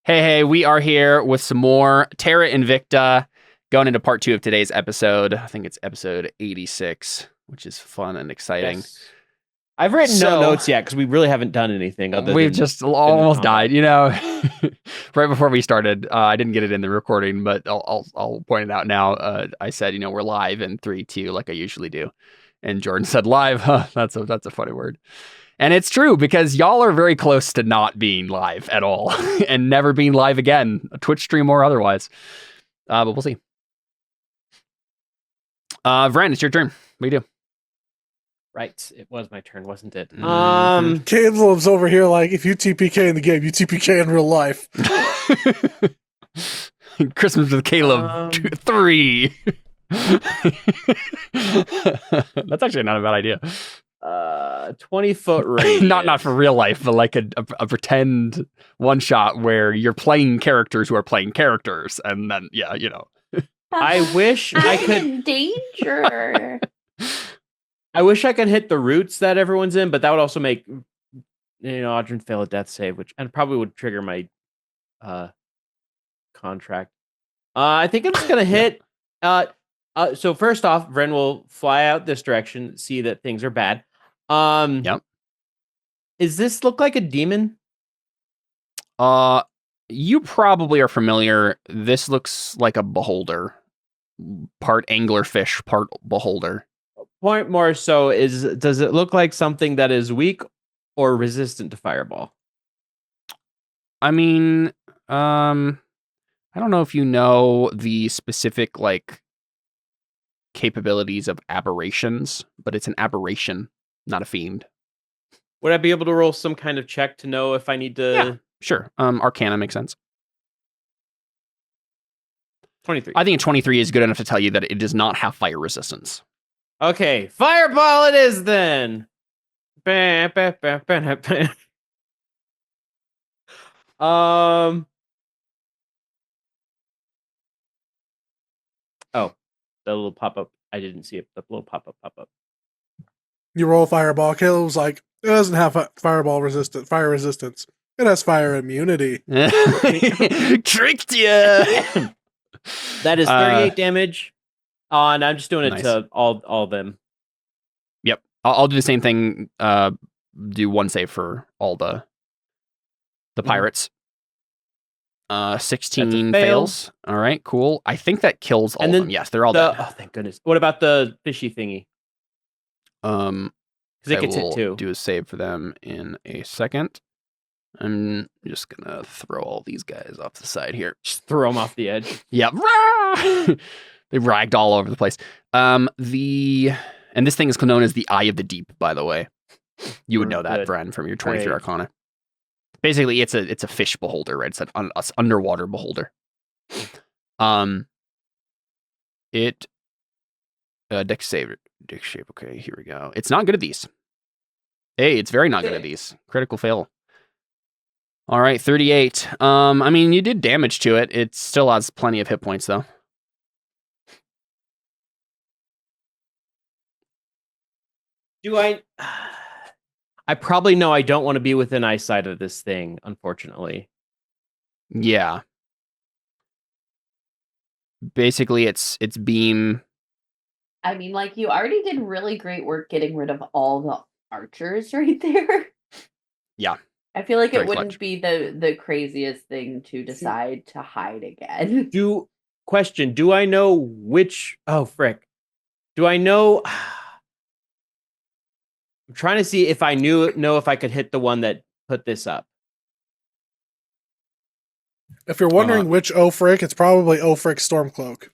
Hey, we are here with some more Terra Invicta, going into part 2 of today's episode. I think it's episode 86, which is fun and exciting. Yes. I've written no notes yet because we really haven't done anything. We've just almost died, right before we started. I didn't get it in the recording, but I'll point it out now. I said, we're live in 3, 2, like I usually do. And Jordan said live. Huh, that's a funny word. And it's true because y'all are very close to not being live at all and never being live again, a Twitch stream or otherwise. But we'll see. Vren, it's your turn. What do you do? Right, it was my turn, wasn't it? Caleb's over here like, if you TPK in the game, you TPK in real life. Christmas with Caleb 3. That's actually not a bad idea. 20-foot range. not for real life, but like a pretend one shot where you're playing characters who are playing characters, and then I wish I could. In danger. I wish I could hit the roots that everyone's in, but that would also make Audrey fail a death save, which and probably would trigger my contract. I think I'm just gonna hit. So first off, Vren will fly out this direction, see that things are bad. Yep. Does this look like a demon? You probably are familiar. This looks like a beholder. Part anglerfish, part beholder. Point more so does it look like something that is weak or resistant to fireball? I mean, I don't know if you know the specific capabilities of aberrations, but it's an aberration, not a fiend. Would I be able to roll some kind of check to know if I need to? Yeah, sure. Arcana makes sense. 23. I think a 23 is good enough to tell you that it does not have fire resistance. Okay, fireball it is then. Bah, bah, bah, bah, bah. Oh, the little pop-up. I didn't see it. The little pop-up. You roll fireball. Caleb was like, it doesn't have fire resistance. It has fire immunity. Tricked you. That is 38 damage. And I'm just doing it nice. to all of them. Yep. I'll do the same thing. Do one save for all the pirates. 16 fails. All right, cool. I think that kills all of them. Yes, they're all dead. Oh, thank goodness. What about the fishy thingy? Because it gets hit too. Do a save for them in a second. I'm just gonna throw all these guys off the side here. Just throw them off the edge. Yep. They ragged all over the place. And this thing is known as the Eye of the Deep, by the way. You would know that, Bren, from your 23 Arcana. Basically, it's a fish beholder, right? It's an underwater beholder. Dex save. Okay, here we go. It's not good at these. Hey, it's very not good at these. Critical fail. All right, 38. I mean, you did damage to it. It still has plenty of hit points, though. I probably know I don't want to be within eyesight of this thing, unfortunately. Yeah. Basically, it's beam. I mean, you already did really great work getting rid of all the archers right there. Yeah. I feel like Very it wouldn't clutch. be the craziest thing to decide to hide again. Do I know which... Oh, frick. Do I know... I'm trying to see if I know if I could hit the one that put this up. If you're wondering which Frick, it's probably Frick Stormcloak.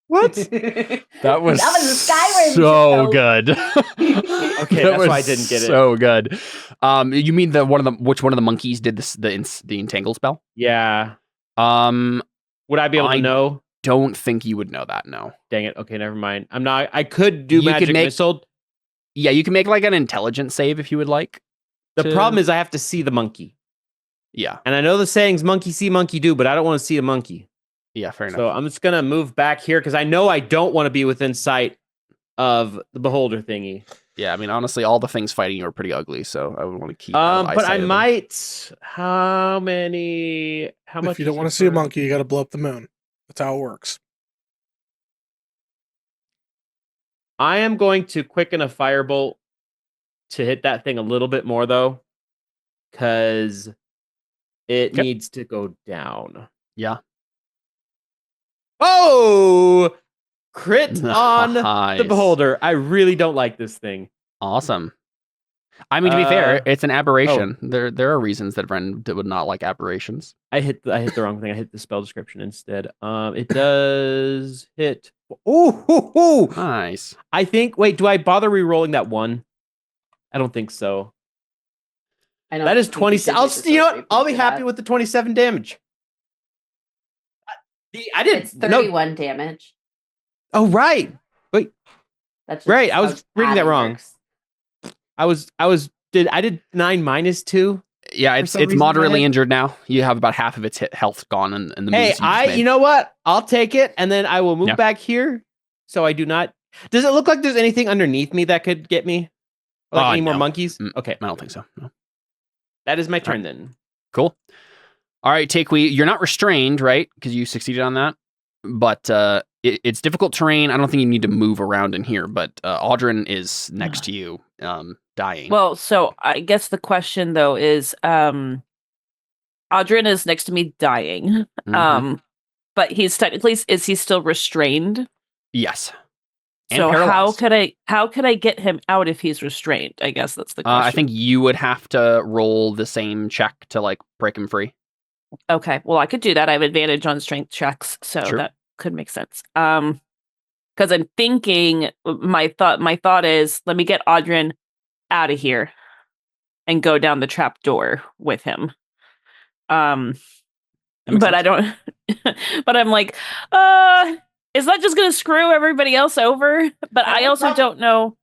What? That was Skyrim so joke. good. Okay, that's why I didn't get it. So good. You mean which one of the monkeys did the entangle spell? Yeah. Would I be able to know? Don't think you would know that. No. Dang it. Okay, never mind. I'm not. I could do magic missile. Yeah, you can make an intelligence save if you would like. The problem is I have to see the monkey. Yeah. And I know the saying's monkey see, monkey do, but I don't want to see a monkey. Yeah, fair enough. So I'm just going to move back here because I know I don't want to be within sight of the beholder thingy. Yeah, I mean, honestly, all the things fighting you are pretty ugly, so I would want to keep. But I might. How many? How much? If you don't want to see a monkey, you got to blow up the moon. That's how it works. I am going to quicken a firebolt to hit that thing a little bit more, though, because it needs to go down. Yeah. Oh! Crit on Nice. the beholder. I really don't like this thing. Awesome. I mean, to be fair, it's an aberration. There are reasons that Ren would not like aberrations. I hit the wrong thing. I hit the spell description instead. It does hit. Ooh, Nice. I think. Wait, do I bother re-rolling that one? I don't think so. That is 27. You know what? I'll be happy with the 27 damage. I did. It's 31 damage. Oh right. Wait. That's right. I was reading that wrong. Works. I did 9 minus 2. Yeah, it's moderately injured now. You have about half of its health gone in the moves you know what? I'll take it, and then I will move back here, so I do not. Does it look like there's anything underneath me that could get me? Like any more monkeys? Okay, I don't think so. No. That is my turn then. Cool. All right, Takewee, you're not restrained, right? Because you succeeded on that. But it's difficult terrain. I don't think you need to move around in here. But Audrin is next to you, dying. Well, so I guess the question though is, Audrin is next to me dying. Mhm. But he's technically, is he still restrained? Yes. And So paralyzed. how could I get him out if he's restrained? I guess that's the question. I think you would have to roll the same check to like break him free. Okay, well I could do that. I have advantage on strength checks, so that could make sense. Because I'm thinking my thought is let me get Audrin out of here and go down the trap door with him. But I don't. But I'm like, is that just going to screw everybody else over? But I also don't know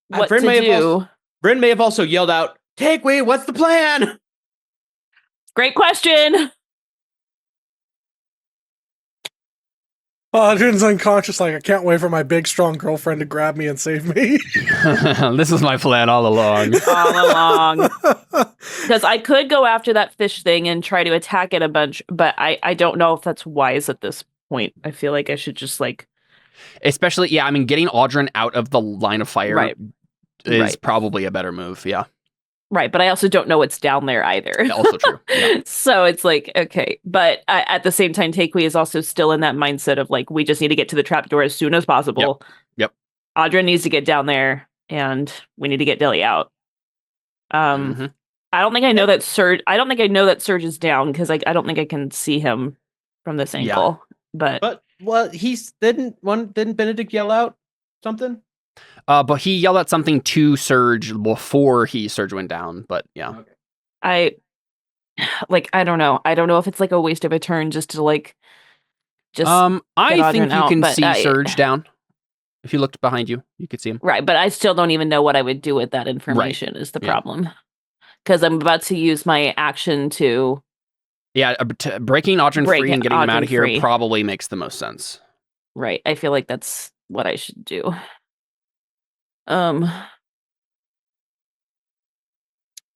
what to do. Bryn may have also yelled out, "Takewee, what's the plan?" Great question. Audrin's unconscious, like, I can't wait for my big, strong girlfriend to grab me and save me. This was my plan all along. All along. Because I could go after that fish thing and try to attack it a bunch, but I don't know if that's wise at this point. I feel like I should just like... Especially, yeah, I mean, getting Audrin out of the line of fire is probably a better move, yeah. Right, but I also don't know what's down there either. Also true. Yeah. So it's like, okay. But at the same time, Takewee is also still in that mindset of like, we just need to get to the trapdoor as soon as possible. Yep. Audrin needs to get down there, and we need to get Dilly out. I don't think I know that Surge. I don't think I know that Surge is down because I don't think I can see him from this angle. Yeah. But didn't Benedict yell out something? But he yelled at something to Surge before Surge went down. But yeah, I don't know. I don't know if it's like a waste of a turn just to like. I think you can see Surge down. If you looked behind you, you could see him. Right, but I still don't even know what I would do with that information. Is the problem? Because I'm about to use my action to. Yeah, breaking Audrin free and getting him out of here probably makes the most sense. Right, I feel like that's what I should do.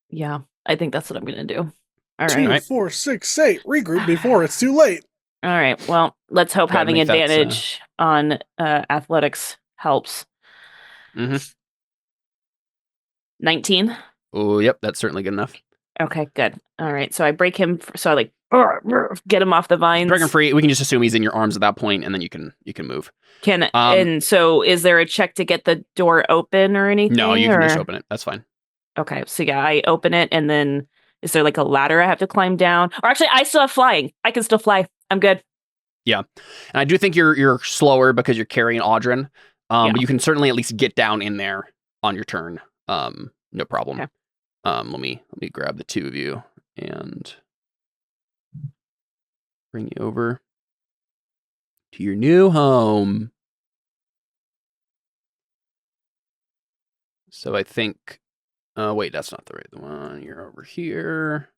Yeah, I think that's what I'm gonna do. All right. 2, 4, 6, 8. Regroup before it's too late. All right. Well, let's hope having advantage on athletics helps. 19. Oh, yep, that's certainly good enough. Okay, good. All right. So I break him. So I like get him off the vines. Break him free. We can just assume he's in your arms at that point, and then you can move. And so is there a check to get the door open or anything? No, you can just open it. That's fine. Okay. So yeah, I open it, and then is there like a ladder I have to climb down? Or actually, I still have flying. I can still fly. I'm good. Yeah, and I do think you're slower because you're carrying Audrin. But you can certainly at least get down in there on your turn. No problem. Okay. Let me grab the two of you and bring you over to your new home. So I think, wait, that's not the right one. You're over here.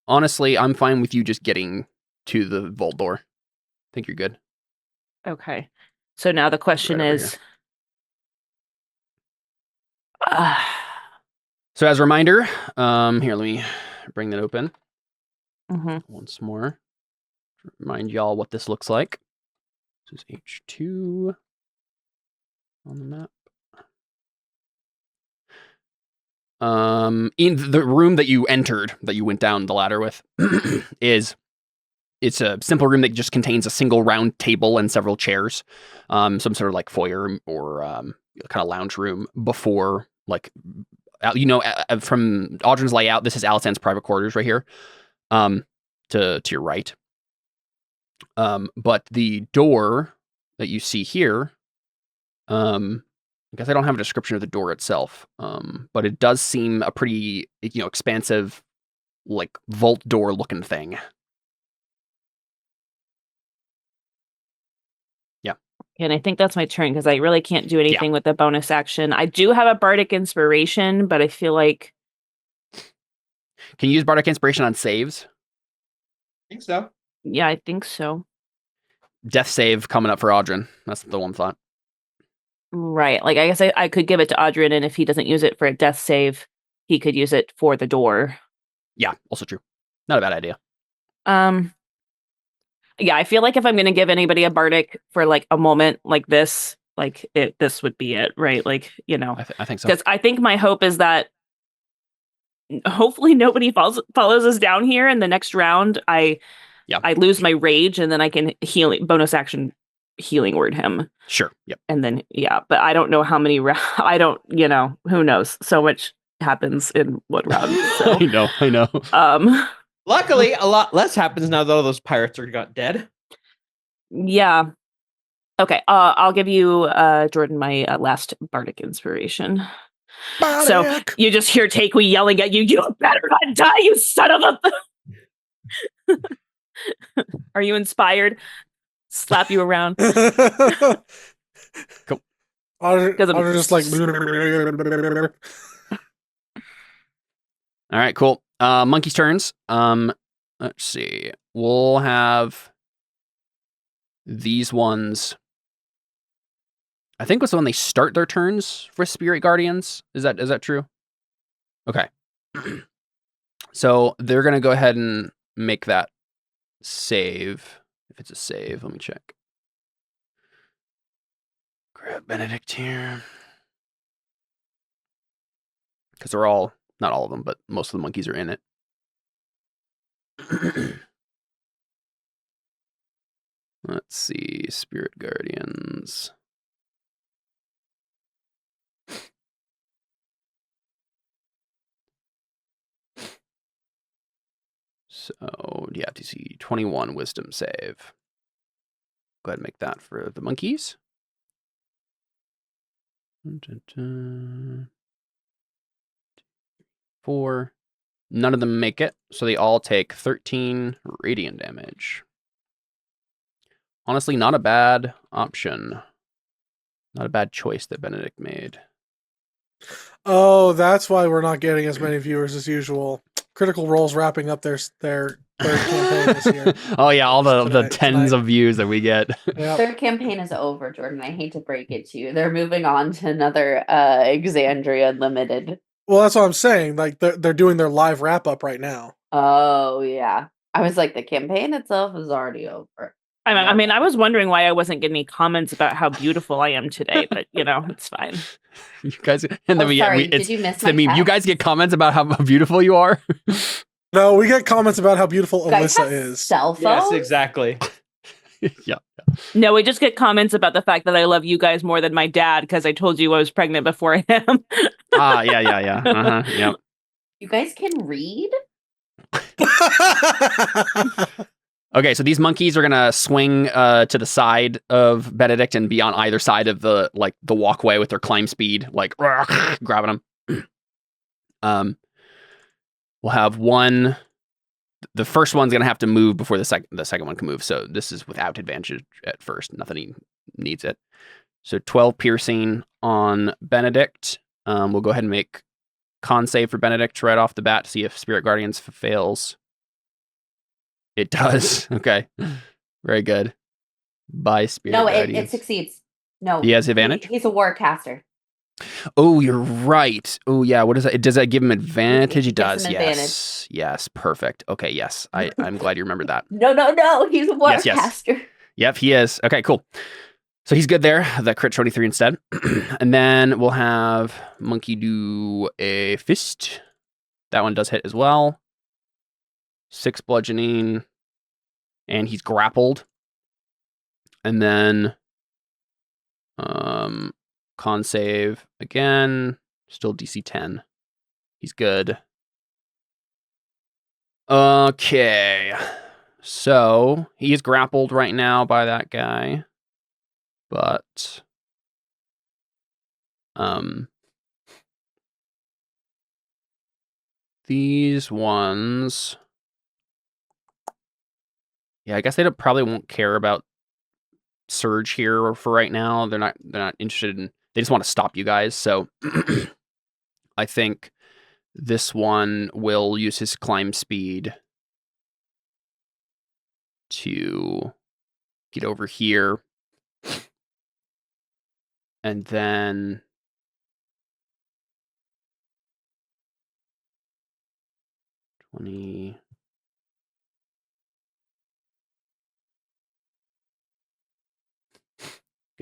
Honestly, I'm fine with you just getting to the vault door. I think you're good. Okay. So now the question is, So as a reminder, here, let me bring that open Mm-hmm. once more. Remind y'all what this looks like. This is H2 on the map. In the room that you entered, that you went down the ladder with, it's a simple room that just contains a single round table and several chairs, some sort of like foyer or kind of lounge room before, like, from Audrin's layout, this is Alisand's private quarters right here, to your right. But the door that you see here, I guess I don't have a description of the door itself, but it does seem a pretty, expansive, like vault door looking thing. Yeah. And I think that's my turn because I really can't do anything with the bonus action. I do have a bardic inspiration, but I feel like. Can you use bardic inspiration on saves? I think so. Yeah, I think so. Death save coming up for Audrin. That's the one thought. Right. Like, I guess I could give it to Audrin, and if he doesn't use it for a death save, he could use it for the door. Yeah, also true. Not a bad idea. Yeah, I feel like if I'm going to give anybody a bardic for like a moment like this, this would be it, right? Like, I think so. Because I think my hope is that hopefully nobody follows us down here. In the next round, I lose my rage, and then I can bonus action healing word him. Sure. Yep. And then but I don't know how many I don't, who knows? So much happens in one round. So I know. Luckily, a lot less happens now that all those pirates are got dead. Yeah. Okay. I'll give you Jordan my last bardic inspiration. Bardic! So you just hear Takewee yelling at you. You better not die, you son of a. Are you inspired? Slap you around. Cool. I'm just like. All right, cool. Monkey's turns. Let's see. We'll have these ones. I think was when they start their turns for Spirit Guardians. Is that true? Okay. So they're gonna go ahead and make that save. If it's a save, let me check. Grab Benedict here. Because they're all, not all of them, but most of the monkeys are in it. Let's see, Spirit Guardians. So, yeah, DC 21 Wisdom save. Go ahead and make that for the monkeys. 4. None of them make it, so they all take 13 radiant damage. Honestly, not a bad option. Not a bad choice that Benedict made. Oh, that's why we're not getting as many viewers as usual. Critical Role's wrapping up their third campaign this year. Oh yeah, all the tens of views that we get. Yep. Their campaign is over, Jordan. I hate to break it to you. They're moving on to another Exandria Limited. Well, that's what I'm saying. Like they're doing their live wrap up right now. Oh yeah. I was like, the campaign itself is already over. I mean, I was wondering why I wasn't getting any comments about how beautiful I am today, but it's fine. You guys, and then did you miss my text? You guys get comments about how beautiful you are. No, we get comments about how beautiful Alyssa is. Cell phone? Yes, exactly. Yeah. No, we just get comments about the fact that I love you guys more than my dad because I told you I was pregnant before him. Yeah. Yep. You guys can read? Okay, so these monkeys are gonna swing to the side of Benedict and be on either side of the walkway with their climb speed, like grabbing them. We'll have one. The first one's gonna have to move before the second one can move. So this is without advantage at first. Nothing needs it. So 12 piercing on Benedict. We'll go ahead and make con save for Benedict right off the bat to see if Spirit Guardians fails. It does. Okay. Very good. By Spirit Guardians. No, it succeeds. No. He has advantage? He's a war caster. Oh, you're right. Oh, yeah. What is that? Does that give him advantage? It Gets does. an Yes. advantage. Yes. Perfect. Okay. Yes. I'm glad you remembered that. No. He's a water Yes. caster. Yep. He is. Okay. Cool. So he's good there. The crit 23 instead. And then we'll have Monkey do a fist. That one does hit as well. 6 bludgeoning. And he's grappled. And then con save again. Still DC 10. He's good. Okay. So he is grappled right now by that guy. But these ones, yeah, I guess they probably won't care about surge here for right now. They're not interested in. They just want to stop you guys. So I think this one will use his climb speed to get over here, and then gonna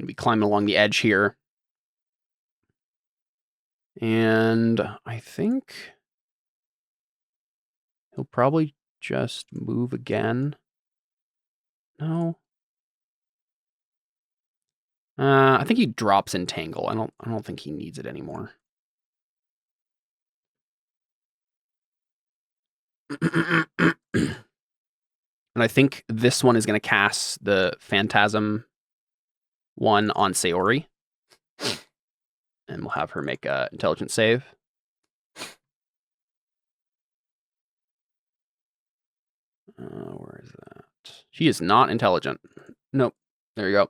be climbing along the edge here. And I think he'll probably just move again. No. I think he drops Entangle. I don't think he needs it anymore. And I think this one is going to cast the Phantasm one on Sayori. And we'll have her make a intelligence save. Where is that? She is not intelligent. Nope. There you go.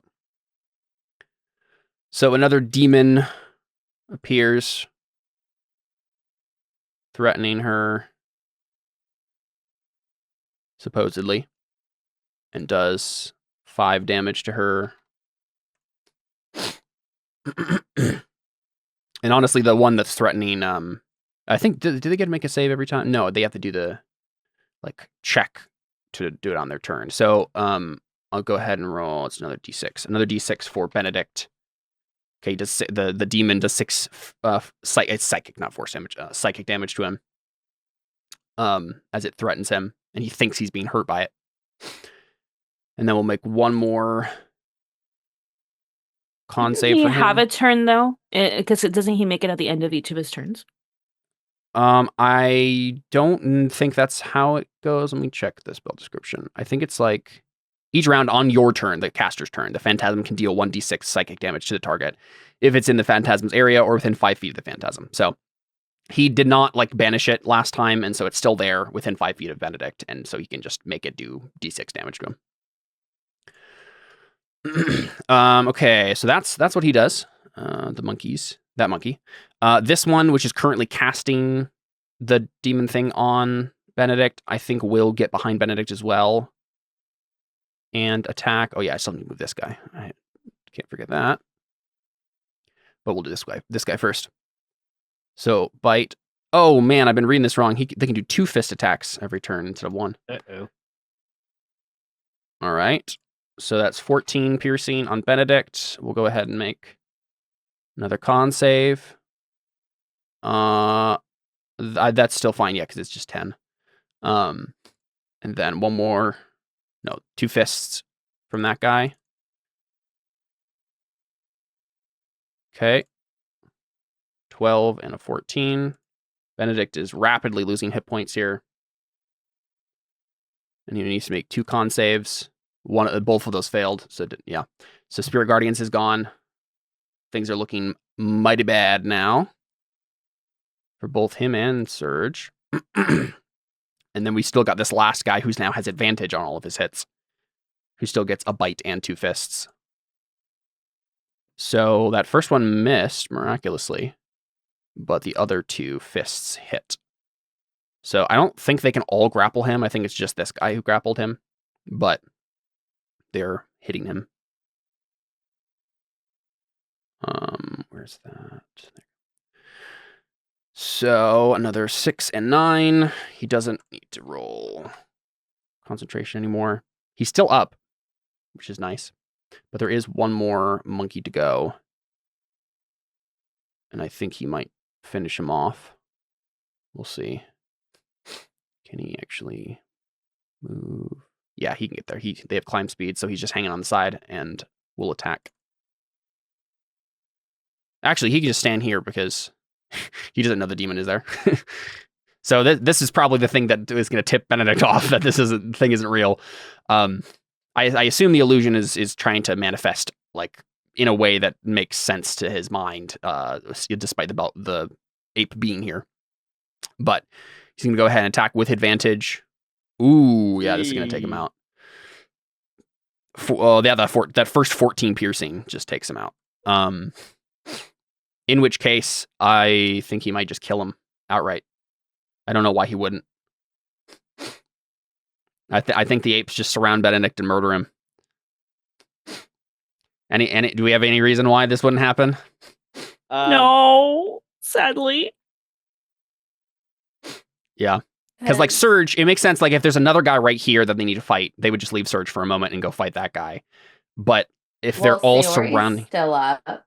So another demon appears, threatening her, supposedly, and does 5 damage to her. And honestly, the one that's threatening, I think, do they get to make a save every time? No, they have to do the, check to do it on their turn. So, I'll go ahead and roll. It's another d6. Another d6 for Benedict. Okay, does the demon does 6 it's psychic, not force damage. Psychic damage to him. As it threatens him, and he thinks he's being hurt by it. And then we'll make one more con save for him. Does he have a turn though? Because doesn't he make it at the end of each of his turns? I don't think that's how it goes. Let me check the spell description. I think it's like each round on your turn, the caster's turn, the phantasm can deal 1d6 psychic damage to the target if it's in the phantasm's area or within 5 feet of the phantasm. So he did not banish it last time, and so it's still there within 5 feet of Benedict, and so he can just make it do d6 damage to him. Okay, so that's what he does. That monkey. This one, which is currently casting the demon thing on Benedict, I think will get behind Benedict as well and attack. Oh yeah, I still need to move this guy. I can't forget that. But we'll do this guy first. So bite. Oh man, I've been reading this wrong. They can do 2 fist attacks every turn instead of 1. Uh-oh. All right. So that's 14 piercing on Benedict. We'll go ahead and make another con save. That's still fine, yeah, because it's just 10. And then one more. No, 2 fists from that guy. Okay. 12 and a 14. Benedict is rapidly losing hit points here. And he needs to make 2 con saves. Both of those failed. So yeah. So Spirit Guardians is gone. Things are looking mighty bad now for both him and Surge. And then we still got this last guy who now has advantage on all of his hits, who still gets a bite and 2 fists. So that first one missed miraculously, but the other 2 fists hit. So I don't think they can all grapple him. I think it's just this guy who grappled him, but they're hitting him. Where's that? So another 6 and 9. He doesn't need to roll concentration anymore. He's still up, which is nice. But there is one more monkey to go. And I think he might finish him off. We'll see. Can he actually move? Yeah, he can get there. They have climb speed, so he's just hanging on the side and will attack. Actually, he can just stand here because he doesn't know the demon is there. So this is probably the thing that is going to tip Benedict off that this thing isn't real. I assume the illusion is trying to manifest like in a way that makes sense to his mind, despite the ape being here. But he's going to go ahead and attack with advantage. Ooh, yeah, this is going to take him out. That first 14 piercing just takes him out. In which case, I think he might just kill him outright. I don't know why he wouldn't. I think the apes just surround Benedict and murder him. Do we have any reason why this wouldn't happen? No, sadly. Yeah. Because like Surge, it makes sense. Like if there's another guy right here that they need to fight, they would just leave Surge for a moment and go fight that guy. But if they're all surrounding, still up.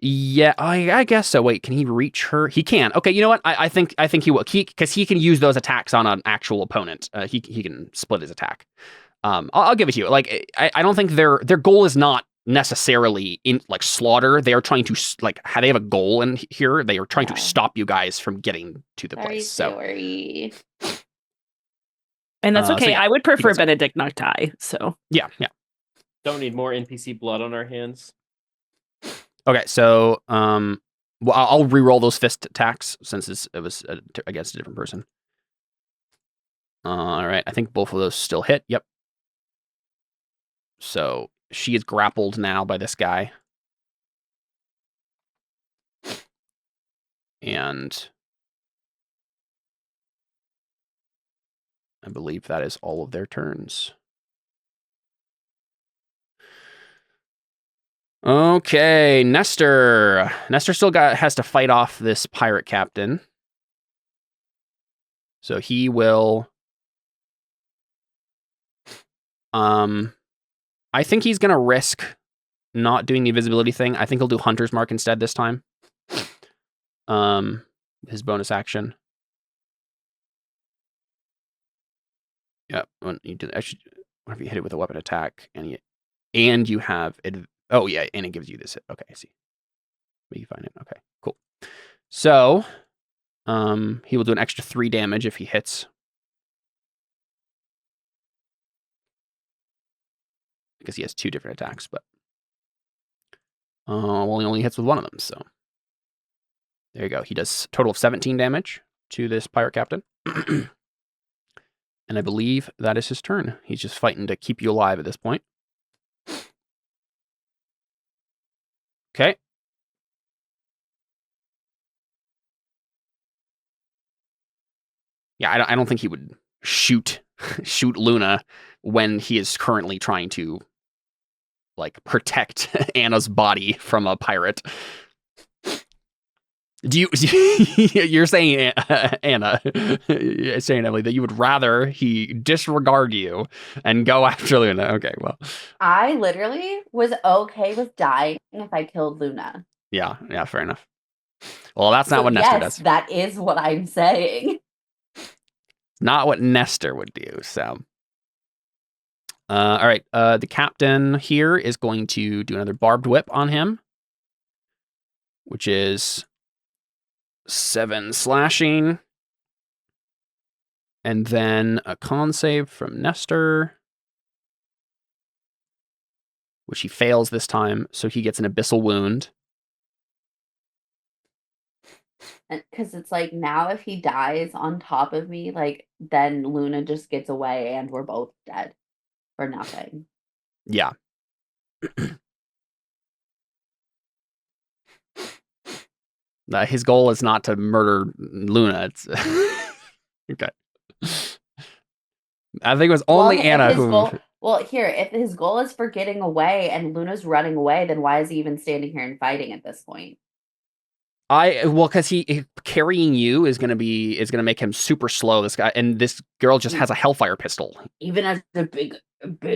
Yeah, I guess so. Wait, can he reach her? He can. Okay, you know what? I think he will. Because he can use those attacks on an actual opponent. He can split his attack. I'll give it to you. Like I don't think their goal is not necessarily in like slaughter. They are trying to they have a goal in here. They are trying to stop you guys from getting to the place. Sorry. And that's okay. So yeah, I would prefer Benedict not die. So yeah. Don't need more NPC blood on our hands. Okay, so well, I'll re-roll those fist attacks since it was against a different person. All right, I think both of those still hit. Yep. So she is grappled now by this guy. And I believe that is all of their turns. Okay, Nestor. Nestor still has to fight off this pirate captain. So he will... I think he's going to risk not doing the invisibility thing. I think he'll do Hunter's Mark instead this time. His bonus action. Yeah, when you do actually, whenever you hit it with a weapon attack, and you have oh yeah, and it gives you this. Okay, I see. Make you find it. Okay, cool. So, he will do an extra 3 damage if he hits. Because he has 2 different attacks, but well, he only hits with one of them. So there you go. He does a total of 17 damage to this pirate captain. And I believe that is his turn. He's just fighting to keep you alive at this point. Okay. Yeah, I don't think he would shoot Luna when he is currently trying to like protect Anna's body from a pirate. You're saying, Anna, you're saying, Emily, that you would rather he disregard you and go after Luna. Okay, well. I literally was okay with dying if I killed Luna. Yeah, fair enough. Well, that's not what Nestor does. That is what I'm saying. Not what Nestor would do, so. All right, the captain here is going to do another barbed whip on him, which is 7 slashing, and then a con save from Nestor, which he fails this time, so he gets an abyssal wound. Because it's like, now if he dies on top of me, like, then Luna just gets away and we're both dead for nothing. Yeah. His goal is not to murder Luna. It's okay. I think it was only Anna who... Well, here, if his goal is for getting away and Luna's running away, then why is he even standing here and fighting at this point? Because he carrying you is gonna make him super slow. This guy, and this girl just has a Hellfire pistol. Even as a big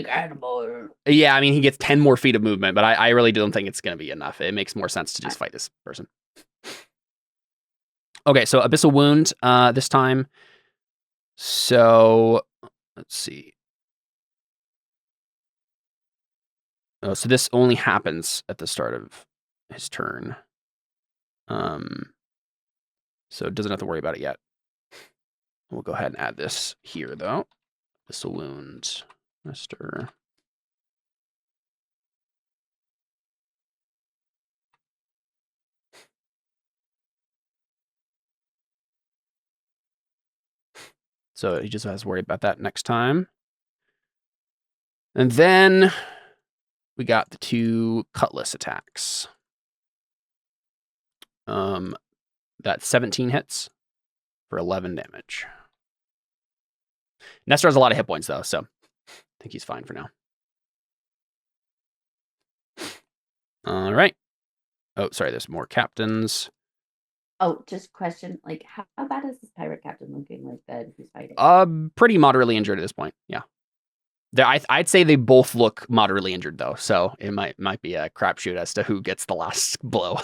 animal. Yeah, I mean he gets 10 more feet of movement, but I really don't think it's gonna be enough. It makes more sense to just fight this person. Okay, so Abyssal Wound this time. So let's see. Oh, so this only happens at the start of his turn. So it doesn't have to worry about it yet. We'll go ahead and add this here, though. Abyssal Wound, Mr. So he just has to worry about that next time. And then we got the 2 Cutlass attacks. That 17 hits for 11 damage. Nestor has a lot of hit points, though, so I think he's fine for now. All right. Oh, sorry, there's more captains. Oh, just question, like, how bad is this pirate captain looking like that he's fighting? Pretty moderately injured at this point, yeah. I'd say they both look moderately injured, though, so it might be a crapshoot as to who gets the last blow.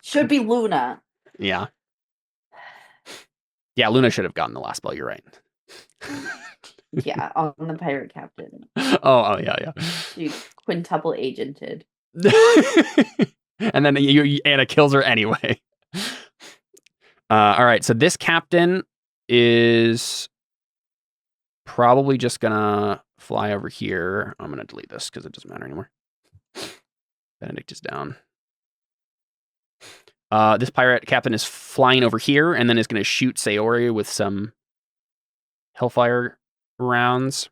Should be Luna. Yeah. Yeah, Luna should have gotten the last blow, you're right. Yeah, on the pirate captain. Oh, yeah. She quintuple agented. And then Anna kills her anyway. All right, so this captain is probably just gonna fly over here. I'm gonna delete this because it doesn't matter anymore. Benedict is down. This pirate captain is flying over here and then is gonna shoot Sayori with some Hellfire rounds.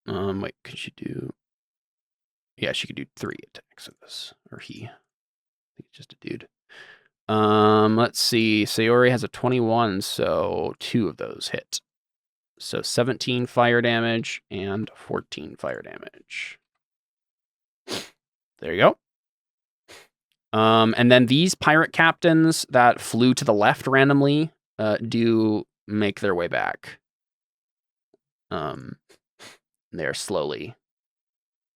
Wait, could she do? Yeah, she could do 3 attacks of this, or he. I think it's just a dude. Let's see. Sayori has a 21, so 2 of those hit. So 17 fire damage and 14 fire damage. There you go. And then these pirate captains that flew to the left randomly do make their way back. They're slowly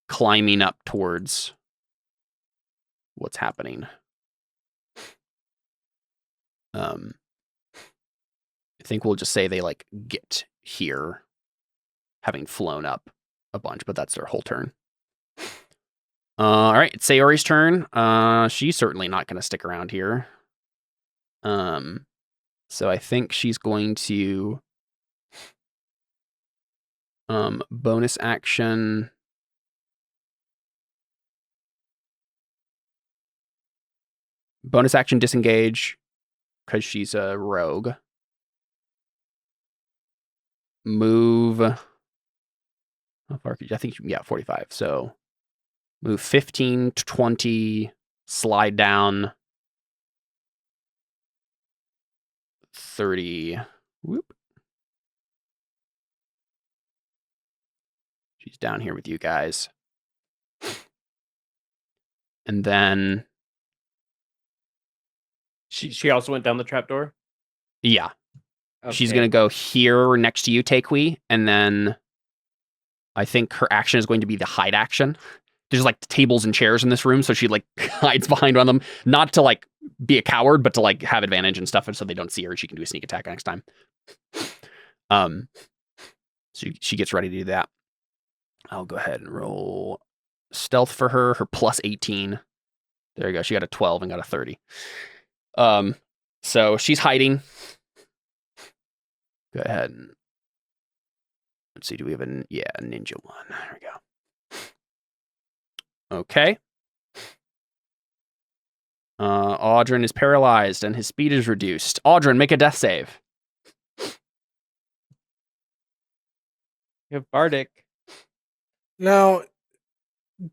climbing up towards what's happening. I think we'll just say they like get here, having flown up a bunch, but that's their whole turn. All right, it's Sayori's turn. She's certainly not going to stick around here. So I think she's going to bonus action. Bonus action disengage because she's a rogue. Move. How far could you? I think, yeah, 45. So move 15 to 20, slide down 30. Whoop. She's down here with you guys. And then she also went down the trapdoor? Yeah. Okay. She's going to go here next to you, Takewee, and then I think her action is going to be the hide action. There's like tables and chairs in this room, so she like hides behind one of them, not to like be a coward, but to like have advantage and stuff, and so they don't see her. She can do a sneak attack next time. So she gets ready to do that. I'll go ahead and roll stealth for her. Her plus 18. There you go. She got a 12 and got a 30. So she's hiding. Go ahead and let's see. Do we have a ninja one? There we go. Okay. Audrin is paralyzed and his speed is reduced. Audrin, make a death save. You have Bardic. Now,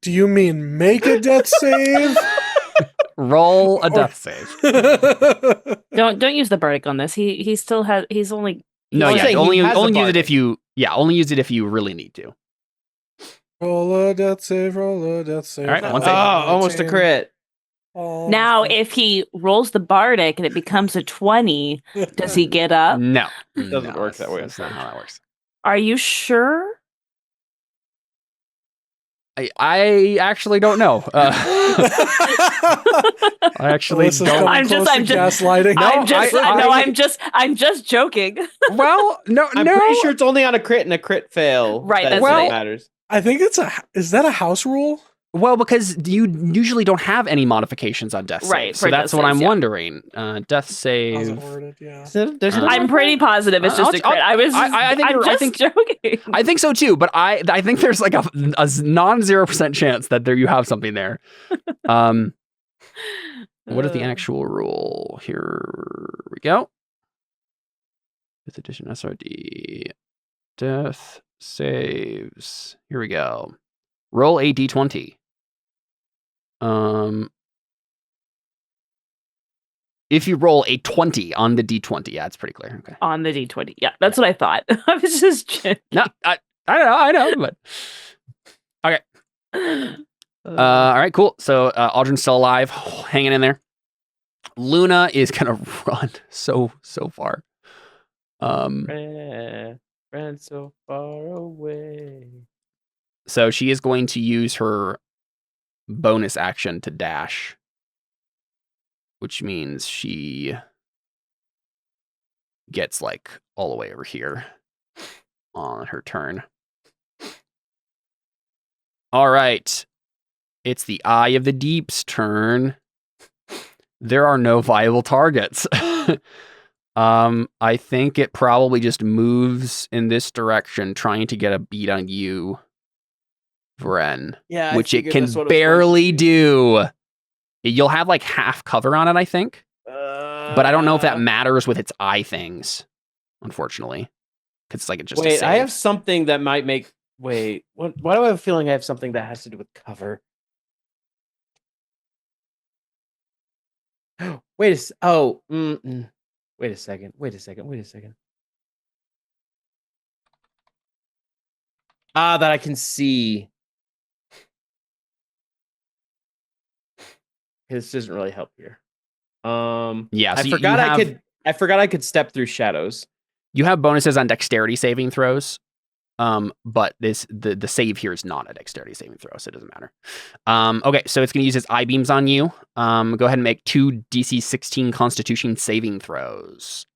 do you mean make a death save? Roll a death save. Don't use the bardic on this. He still has. He's only. No, yeah, saying only he has a use it bardic. if you only use it if you really need to. Roll a death save. Roll a death save. All right, Oh, one save. almost a crit. Now, if he rolls the bardic and it becomes a 20, does he get up? No, Doesn't work that way, That's not how that works. Are you sure? I actually don't know. I actually Alyssa's don't. coming I'm just- close I'm to just- gaslighting. I'm just joking. Well, no, I'm pretty sure it's only on a crit and a crit fail. Right, That that's what right. matters. I think is that a house rule? Well, because you usually don't have any modifications on death Right, saves, so for that's death what saves, I'm yeah. wondering. Death How's save. it worded? Yeah. There's no I'm pretty positive it's just a crit. I think joking. I think so too, but I think there's like a non-0% chance that you have something there. What is the actual rule? Here we go. 5th edition SRD. Death saves. Here we go. Roll a d20. If you roll a 20 on the d20, yeah, it's pretty clear. Okay. On the D20. Yeah, that's what I thought. I was just joking. No, I know, but okay. All right, cool. So Aldrin's still alive, hanging in there. Luna is gonna run so far. Ran so far away. So she is going to use her bonus action to dash, which means she gets like all the way over here on her turn. All right. It's the Eye of the Deep's turn. There are no viable targets. I think it probably just moves in this direction, trying to get a beat on you, Vren. Yeah, which it can barely do. You'll have like half cover on it, I think. But I don't know if that matters with its eye things, unfortunately. Because it's like it's just a Wait, save. I have something that might make. Wait, why do I have a feeling I have something that has to do with cover? Wait a Wait a second. That I can see. This doesn't really help here. Yeah, so I forgot I forgot I could step through shadows. You have bonuses on dexterity saving throws. But the save here is not a dexterity saving throw, so it doesn't matter. Okay, so it's gonna use its eye beams on you. Go ahead and make 2 DC 16 Constitution saving throws.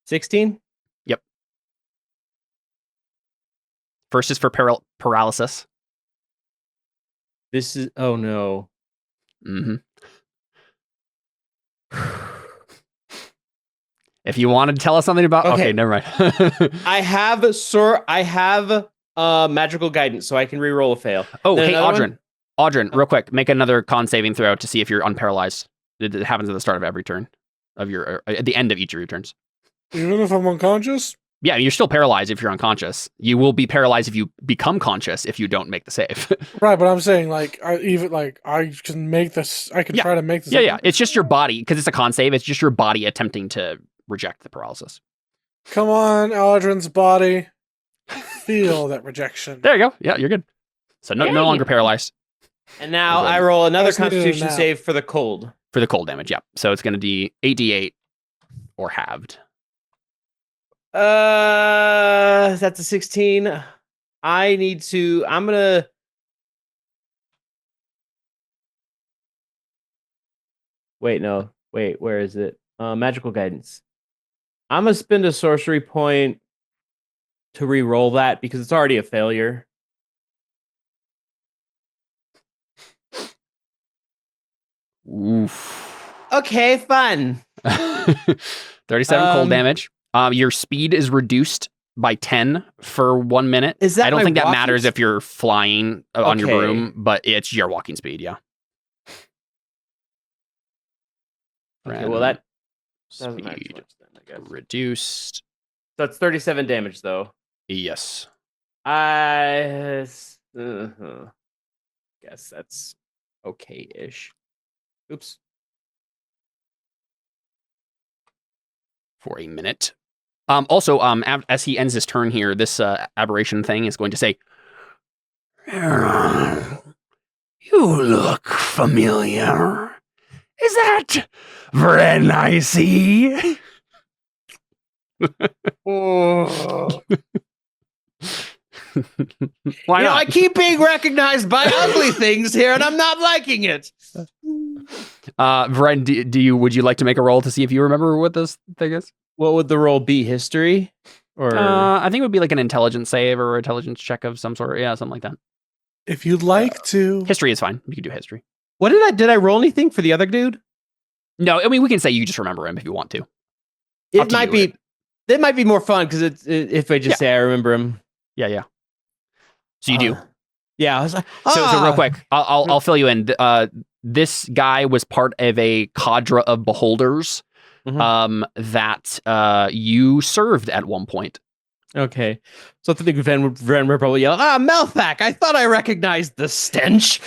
16? Yep. First is for paralysis. This is no. Mm-hmm. If you wanted to tell us something about, okay, never mind. I have magical guidance, so I can re-roll a fail. Oh, Then hey, another Audrin, real quick, make another con saving throw to see if you're unparalyzed. It happens at the start of every turn of your, at the end of each of your turns. Even if I'm unconscious? Yeah, you're still paralyzed if you're unconscious. You will be paralyzed if you become conscious if you don't make the save. Right, but I'm saying I can make this. I can try to make this. Yeah. It's just your body because it's a con save. It's just your body attempting to reject the paralysis. Come on, Aldrin's body. Feel that rejection. There you go. Yeah, you're good. So no longer paralyzed. And now I roll another just needed a Constitution nap. save for the cold. For the cold damage, yeah. So it's going to be 8d8 or halved. That's a 16. I'm gonna. Wait, no. Wait, where is it? Magical guidance. I'm gonna spend a sorcery point to re-roll that because it's already a failure. Oof. Okay, fun. 37 cold damage. Your speed is reduced by 10 for 1 minute. Is that I don't my think that walking matters if you're flying on your Okay. broom, but it's your walking speed, yeah. Okay, well that doesn't speed matter too much then, I guess. reduced. So it's 37 damage though. Yes. I guess that's okay-ish. Oops. For a minute. Also, as he ends his turn here, this aberration thing is going to say, "You look familiar. Is that Vren I see?" Oh. Why not? I keep being recognized by ugly things here, and I'm not liking it. Vren, would you like to make a roll to see if you remember what this thing is? What would the roll be? History? Or I think it would be like an intelligence save or intelligence check of some sort. Yeah, something like that. If you'd like to. History is fine. You can do history. what did I roll anything for the other dude? No, I mean, we can say you just remember him if you want to. It might be more fun because if I just say I remember him. Yeah. So you do. Yeah. I was like, So real quick, I'll fill you in. This guy was part of a cadre of beholders that you served at one point. Okay. So I think Vren would probably yell, Melthak, I thought I recognized the stench.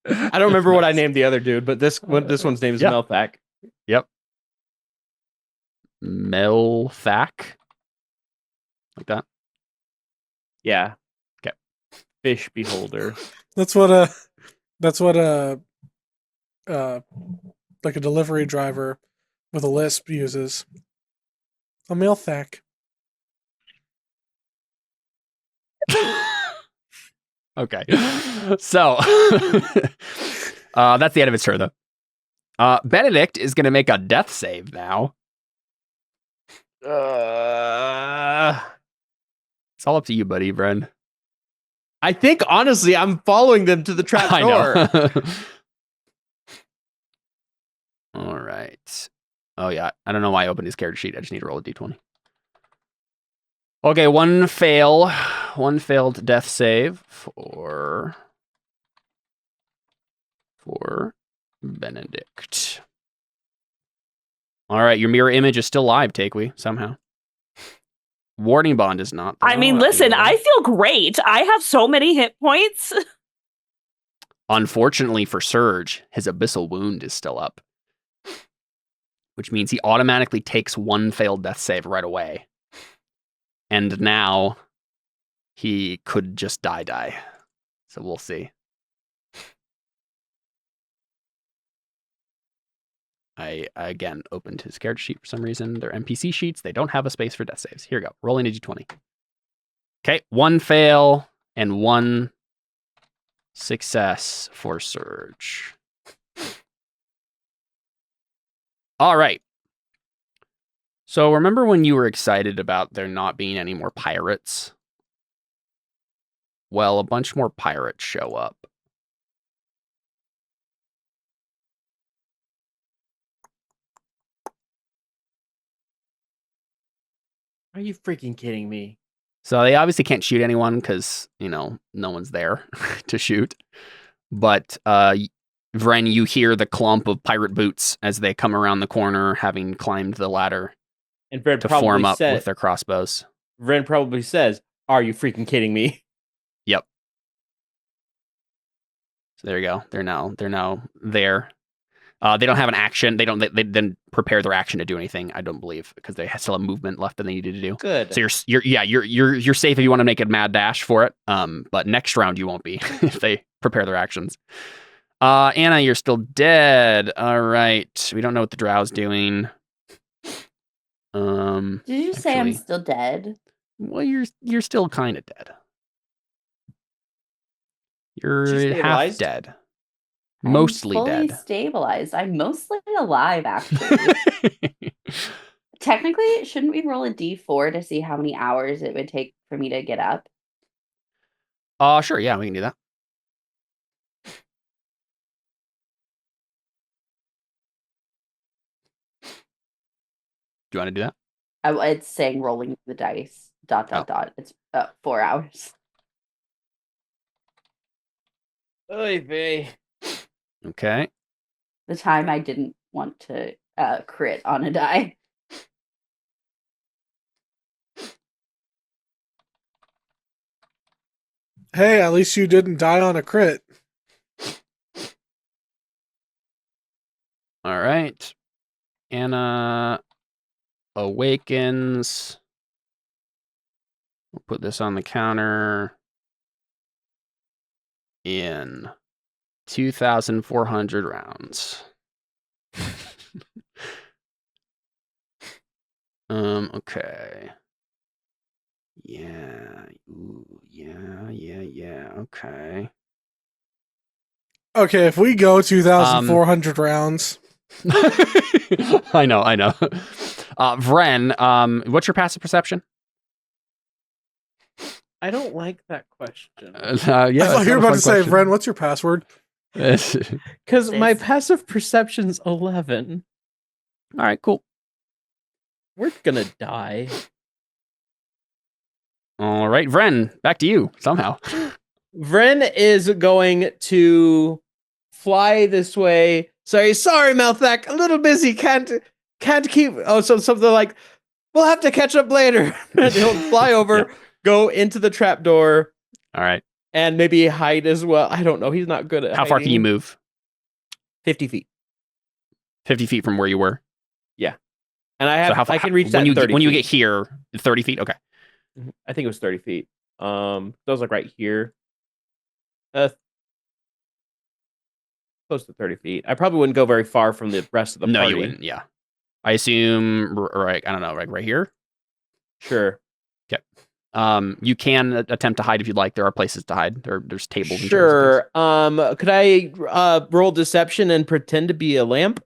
I don't remember what I named the other dude, but this one's name is Melthak. Yep. Melthak. Like that? Yeah. Okay. Fish beholder. That's what like a delivery driver with a lisp uses. A Melthak. Okay. So that's the end of its turn, though. Benedict is going to make a death save now. It's all up to you, buddy, Bren. I think, honestly, I'm following them to the trap door. All right. Oh, yeah. I don't know why I opened his character sheet. I just need to roll a d20. Okay, one failed death save for Benedict. All right, your mirror image is still live, Takewee, somehow. Warding bond is not. I mean, listen, I feel great. I have so many hit points. Unfortunately for Surge, his abyssal wound is still up, which means he automatically takes one failed death save right away. And now he could just die. So we'll see. I, again, opened his character sheet for some reason. They're NPC sheets. They don't have a space for death saves. Here we go. Rolling a d20. Okay, one fail and one success for Surge. All right. So remember when you were excited about there not being any more pirates? Well, a bunch more pirates show up. Are you freaking kidding me? So they obviously can't shoot anyone because, no one's there to shoot. But Vren, you hear the clump of pirate boots as they come around the corner, having climbed the ladder And Vren to form up with their crossbows. Vren probably says, "Are you freaking kidding me?" Yep. So there you go. They're now there. They don't have an action. They didn't prepare their action to do anything. I don't believe, because they still have movement left that they needed to do. Good. So you're safe if you want to make a mad dash for it. But next round you won't be if they prepare their actions. Anna, you're still dead. All right. We don't know what the drow's doing. Did you say I'm still dead? Well, you're still kind of dead. You're half dead. Mostly I'm fully dead. Stabilized. I'm mostly alive, actually. Technically, shouldn't we roll a d4 to see how many hours it would take for me to get up? Sure. Yeah, we can do that. Do you want to do that? It's saying rolling the dice. ... It's 4 hours. Oy vey. Okay. The time I didn't want to crit on a die. Hey, at least you didn't die on a crit. All right. Anna awakens. We'll put this on the counter in 2,400 rounds. Okay. Yeah. Ooh, yeah. Okay. Okay, if we go 2,400 rounds. I know. Vren, what's your passive perception? I don't like that question. Yeah, I thought you were about to say, Vren, what's your password? Because my passive perception's 11. All right, cool. We're gonna die. All right, Vren, back to you somehow. Vren is going to fly this way. Sorry, Malthak. A little busy. Can't keep. Oh, so something like, we'll have to catch up later. And he'll fly over, go into the trapdoor. All right. And maybe hide as well. I don't know. He's not good at How far can you move? 50 feet. 50 feet from where you were? Yeah. And I can reach that when 30 when you feet. get here, 30 feet? Okay. I think it was 30 feet. Those like right here. Close to 30 feet. I probably wouldn't go very far from the rest of the party. No, you wouldn't, yeah. I assume, right, I don't know, right here? Sure. Okay. You can attempt to hide if you'd like. There are places to hide. There's tables. Sure. Could I roll deception and pretend to be a lamp?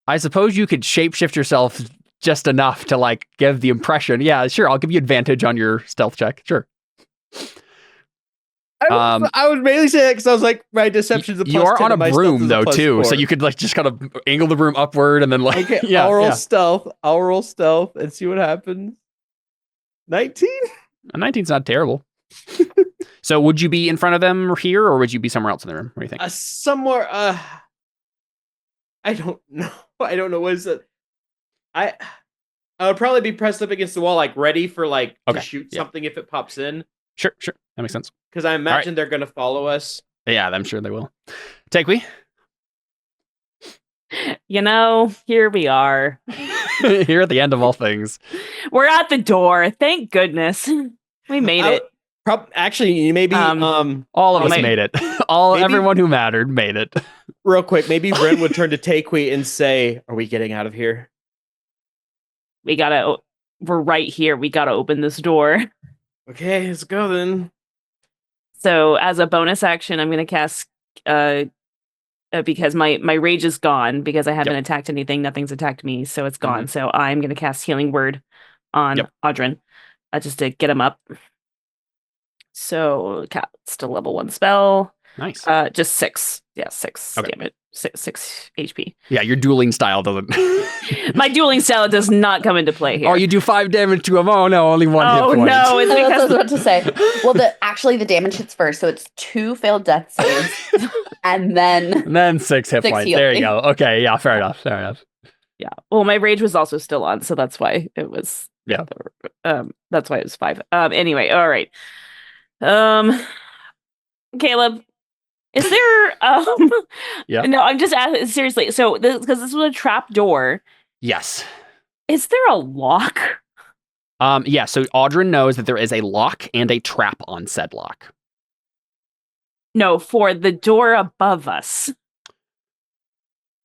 I suppose you could shapeshift yourself just enough to like give the impression. Yeah, sure. I'll give you advantage on your stealth check. Sure. I would mainly say that because I was like, my deception's a plus. You are 10 on a broom though too, 4. so you could like just kind of angle the broom upward and then like. Okay, I'll roll stealth. I'll roll stealth and see what happens. 19. A 19's not terrible. So would you be in front of them here, or would you be somewhere else in the room? What do you think? Somewhere. I don't know. I don't know. What is it? I would probably be pressed up against the wall, like ready for like to shoot something if it pops in. Sure. That makes sense. Because I imagine they're going to follow us. Yeah, I'm sure they will. Takewee? Here we are. Here at the end of all things. We're at the door. Thank goodness. We made it. Actually, maybe all of us made it. Everyone who mattered made it. Real quick, maybe Brent would turn to Takewee and say, "Are we getting out of here? We're right here. We gotta open this door." Okay, let's go then. So as a bonus action, I'm gonna cast because my rage is gone because I haven't attacked anything. Nothing's attacked me, so it's gone. So I'm gonna cast Healing Word on Audrin just to get him up. So cast a level 1 spell. Nice. Just 6. Yeah, 6 damage. 6 HP. Yeah, your dueling style doesn't. My dueling style does not come into play here. Oh, you do 5 damage to him. Oh no, only 1 hit point. Oh no, it's because I was about to say. Well, the damage hits first, so it's 2 failed death saves, and then 6 hit 6 points. healing. There you go. Okay, yeah, fair enough. Yeah. Well, my rage was also still on, so that's why it was. Yeah. That's why it was 5. Anyway, all right. Caleb, is there Yeah. No, I'm just asking seriously. So because this was a trap door. Yes. Is there a lock? Yeah, so Audrin knows that there is a lock and a trap on said lock. No, for the door above us.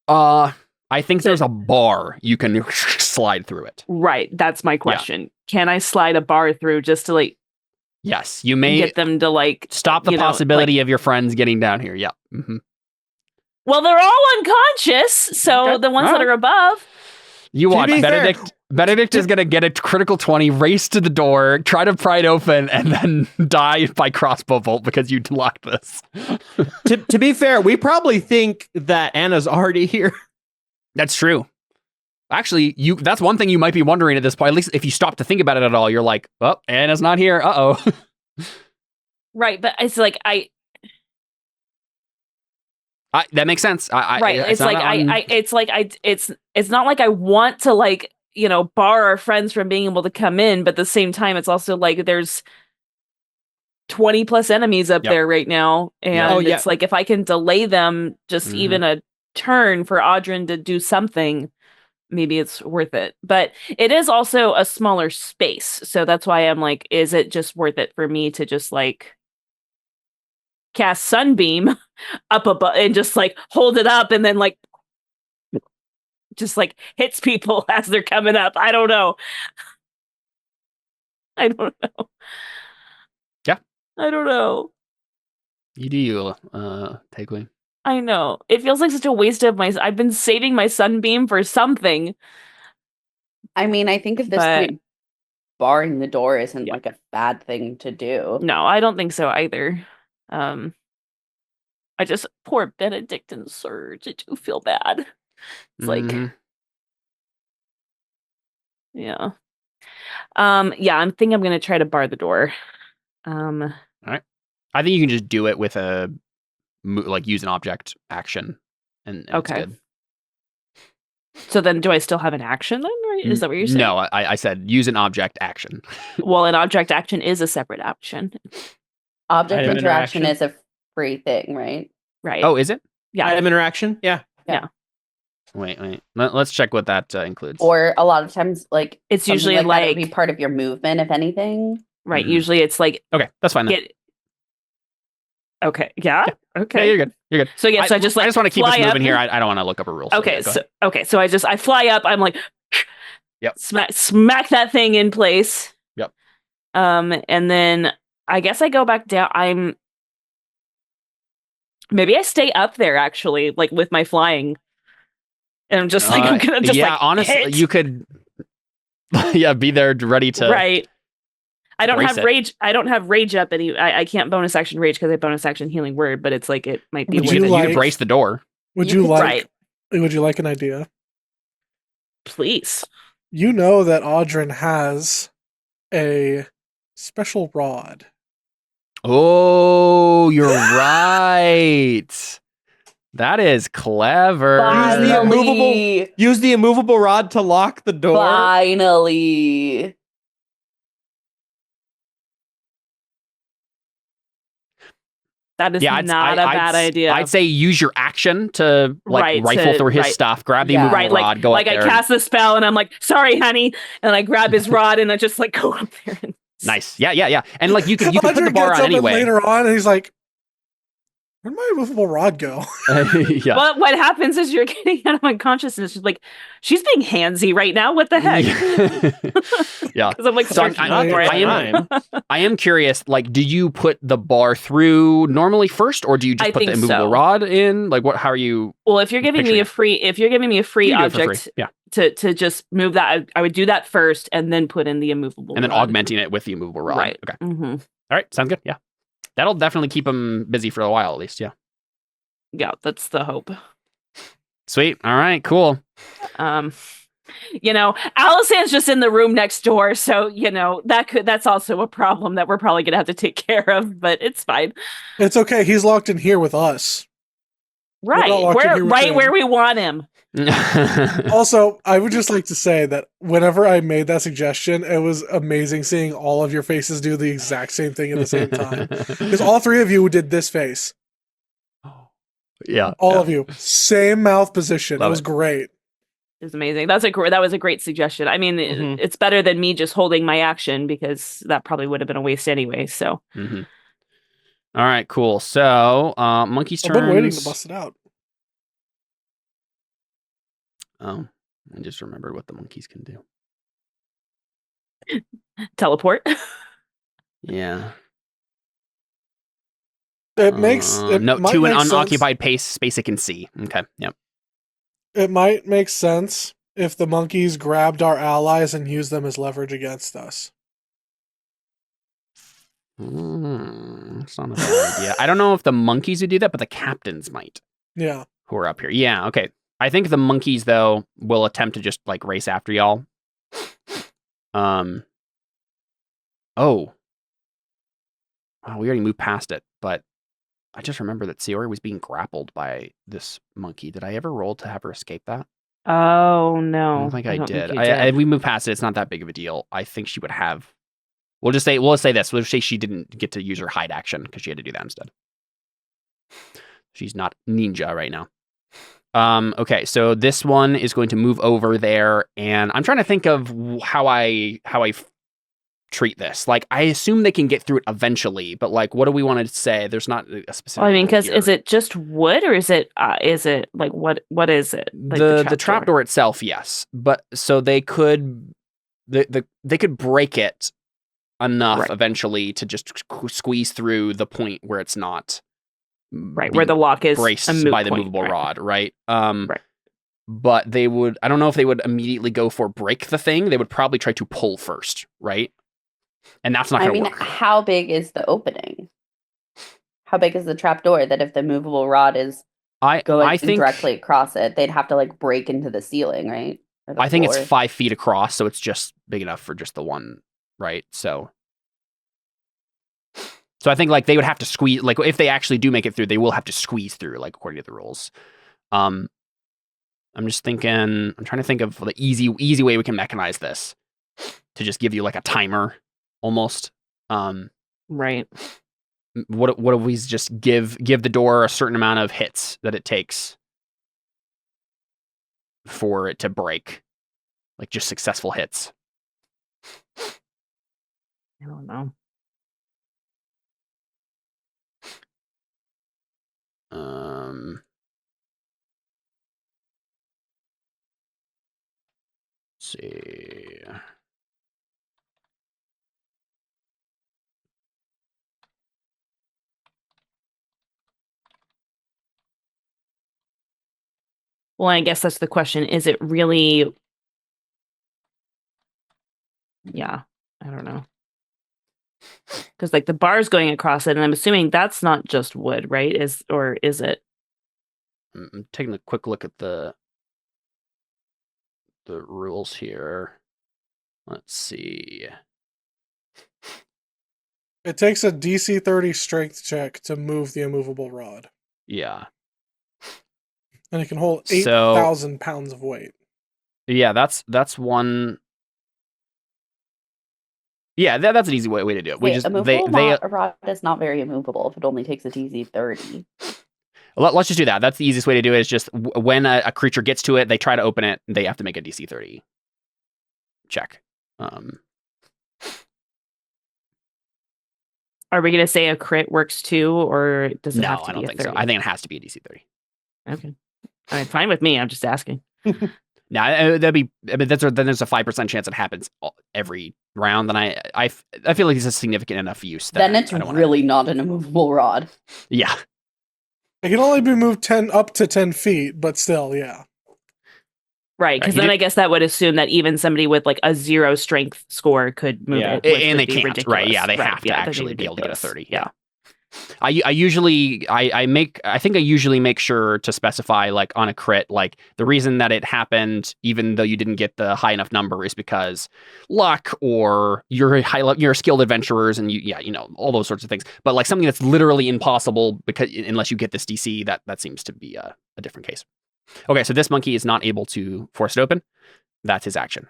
I think there's a bar you can slide through it. Right, that's my question. Yeah. Can I slide a bar through just to like yes, you may get them to like stop the possibility of your friends getting down here. Yeah. Mm-hmm. Well, they're all unconscious, so the ones that are above. You watch. Benedict is going to get a critical 20, race to the door, try to pry it open, and then die by crossbow bolt because you locked this. To be fair, we probably think that Anna's already here. That's true. Actually, that's one thing you might be wondering at this point. At least if you stop to think about it at all, you're like, oh, Anna's not here. Uh-oh. Right, but it's like that makes sense. It's not like I want to like, bar our friends from being able to come in, but at the same time, it's also like there's 20 plus enemies up there right now. And it's like, if I can delay them just even a turn for Audrin to do something, maybe it's worth it. But it is also a smaller space. So that's why I'm like, is it just worth it for me to just like cast Sunbeam up above and just like hold it up and then like just like hits people as they're coming up? I don't know. I don't know. Yeah. I don't know. You do, Takeaway. I know. It feels like such a waste of I've been saving my Sunbeam for something. I mean, I think at this point, barring the door isn't like a bad thing to do. No, I don't think so either. I just, poor Benedict and Surge. I do feel bad. It's like, yeah. I think I'm going to try to bar the door. All right. I think you can just do it with use an object action. And okay. It's good. So then do I still have an action then? Right? Is that what you're saying? No, I said use an object action. Well, an object action is a separate action. Object interaction is a free thing, right? Right. Oh, is it? Yeah. Item interaction? Yeah. Wait. Let's check what that includes. Or a lot of times, like, it's usually like that would be part of your movement, if anything. Right. Usually it's like, okay, that's fine then. Okay. Yeah. Okay. Yeah, you're good. So I just want to keep us moving here. I don't want to look up a rule. Okay. So I fly up. I'm like, smack that thing in place. Yep. And then I guess I go back down. Maybe I stay up there actually, like with my flying. And I'm just like, I'm gonna just honestly, hit. You could, be there ready to. Right. I don't have rage. I don't have rage up I can't bonus action rage because I bonus action healing word, but it's like it might be. You could brace the door. Would you like an idea? Please. You know that Audrin has a special rod. Oh, you're right. That is clever. Use the immovable rod to lock the door. Finally. That is not a bad idea. I'd say use your action to rifle through his stuff, grab the immovable rod, go up there. I cast the spell and I'm like, sorry, honey. And I grab his rod and I just like go up there. Nice. Yeah. And like you can put the bar on anyway. Later on, and he's like, where'd my immovable rod go? Yeah. Well, what happens is you're getting out of unconsciousness. She's like, she's being handsy right now. What the heck? Yeah. Because I'm like, so I am curious. Like, do you put the bar through normally first, or do you just put the immovable rod in? Like, how are you? Well, if you're giving me a free object, to just move that, I would do that first, and then put in the immovable, and then augmenting it with the immovable rod. Right. Okay. Mm-hmm. All right. Sounds good. Yeah. That'll definitely keep him busy for a while, at least. Yeah. Yeah, that's the hope. Sweet. All right. Cool. Allison's just in the room next door, so that's also a problem that we're probably gonna have to take care of. But it's fine. It's okay. He's locked in here with us. Right. Where we want him. Also, I would just like to say that whenever I made that suggestion, it was amazing seeing all of your faces do the exact same thing at the same time. Because all three of you did this face. Yeah. All of you. Same mouth position. It was great. It was amazing. That was a great suggestion. I mean, it's better than me just holding my action, because that probably would have been a waste anyway. So. Mm-hmm. All right, cool. So, monkey's turns. I've been waiting to bust it out. Oh, I just remembered what the monkeys can do. Teleport. Yeah. It makes to an unoccupied space it can see. Okay. Yep. It might make sense if the monkeys grabbed our allies and used them as leverage against us. That's not a bad idea. I don't know if the monkeys would do that, but the captains might. Yeah. Who are up here? Yeah. Okay. I think the monkeys, though, will attempt to just like race after y'all. Oh, we already moved past it, but I just remember that Sayori was being grappled by this monkey. Did I ever roll to have her escape that? Oh no, I don't think I did. We moved past it. It's not that big of a deal. I think she would have We'll just say this. We'll just say she didn't get to use her hide action because she had to do that instead. She's not ninja right now. Okay, so this one is going to move over there, and I'm trying to think of how I treat this. Like, I assume they can get through it eventually, but like, what do we want to say? There's not a specific. Well, I mean, rule because here. is it just wood, or is it like what is it? Like The trapdoor itself, yes, but so they could they could break it enough eventually to just squeeze through the point where it's not where the lock is braced by the movable rod, right? Right. But they would, I don't know if they would immediately go for break the thing. They would probably try to pull first, right? And that's not going to work. How big is the opening? How big is the trapdoor that if the movable rod is going directly across it, they'd have to like break into the ceiling, right? I think it's 5 feet across, so it's just big enough for just the one, right? So I think like they would have to squeeze, like if they actually do make it through, they will have to squeeze through, like according to the rules. I'm just thinking, I'm trying to think of the easy way we can mechanize this to just give you like a timer almost. Right. What if we just give the door a certain amount of hits that it takes for it to break, like just successful hits? I don't know. Let's see. Well, I guess that's the question. Is it really? Yeah, I don't know. Because like the bar's going across it, and I'm assuming that's not just wood, right? Is it? I'm taking a quick look at the rules here. Let's see. It takes a DC 30 strength check to move the immovable rod. Yeah. And it can hold 8,000 pounds of weight. Yeah, that's one. Yeah, that's an easy way to do it. A movable rod is not very immovable if it only takes a DC 30. Let's just do that. That's the easiest way to do it. Is just when a creature gets to it, they try to open it, they have to make a DC 30 check. Are we going to say a crit works too, or does it have to be? No, I don't think so. I think it has to be a DC 30. Okay. I mean, fine with me. I'm just asking. Now that'd be. I mean, then there's a 5% chance it happens every round. Then I feel like it's a significant enough use. Then it's really not an immovable rod. Yeah. It can only be moved up to 10 feet, but still, yeah. Right, because then I guess that would assume that even somebody with like a 0 strength score could move it. And they can't, ridiculous. Right? Yeah, they have to actually be able to get a 30. Yeah. I usually make sure to specify like on a crit, like the reason that it happened, even though you didn't get the high enough number, is because luck or you're skilled adventurers and all those sorts of things. But like something that's literally impossible because unless you get this DC, that seems to be a different case. Okay, so this monkey is not able to force it open. That's his action.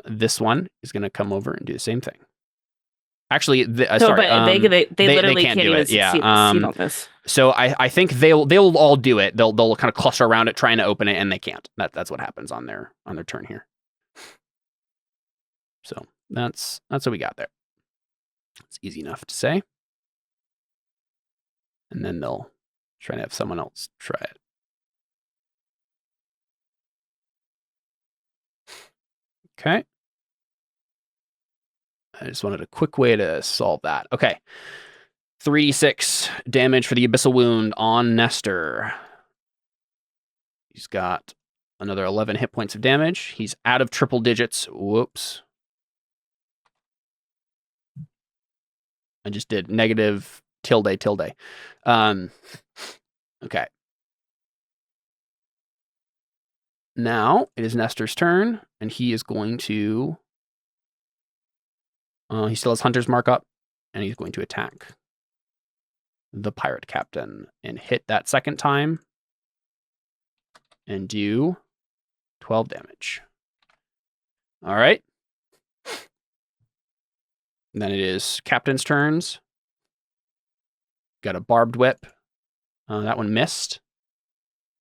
This one is going to come over and do the same thing. Actually, they literally can't do it. Yeah. This. So I think they'll all do it. They'll kind of cluster around it trying to open it, and they can't. That's what happens on their turn here. So that's what we got there. It's easy enough to say. And then they'll try to have someone else try it. Okay. I just wanted a quick way to solve that. Okay. 3d6 damage for the Abyssal Wound on Nestor. He's got another 11 hit points of damage. He's out of triple digits. Whoops. I just did negative tilde. Okay. Now it is Nestor's turn, and he is going to... he still has Hunter's Mark up, and he's going to attack the pirate captain and hit that second time and do 12 damage. All right. Then it is captain's turns. Got a barbed whip. That one missed.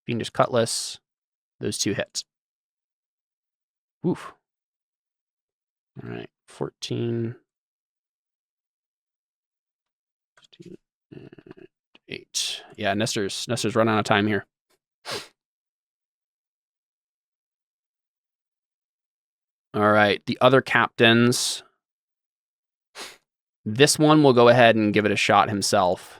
Fiendish cutlass. Those 2 hits. Oof. All right. 14. 15, and 8. Yeah, Nestor's run out of time here. All right. The other captains. This one will go ahead and give it a shot himself.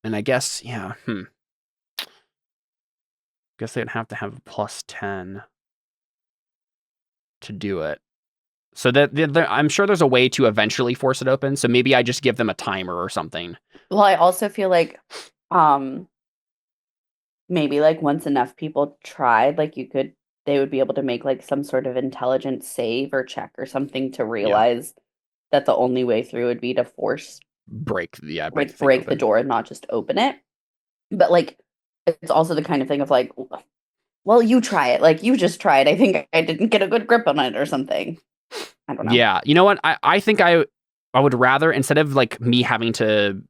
And I guess, yeah, guess they'd have to have a +10 to do it. So I'm sure there's a way to eventually force it open. So maybe I just give them a timer or something. Well, I also feel like maybe like once enough people tried, like they would be able to make like some sort of intelligence save or check or something to realize that the only way through would be to break the door and not just open it. But like it's also the kind of thing of like, well, you try it. Like you just tried. I think I didn't get a good grip on it or something. I don't know. Yeah. You know what? I think I would rather, instead of like me having to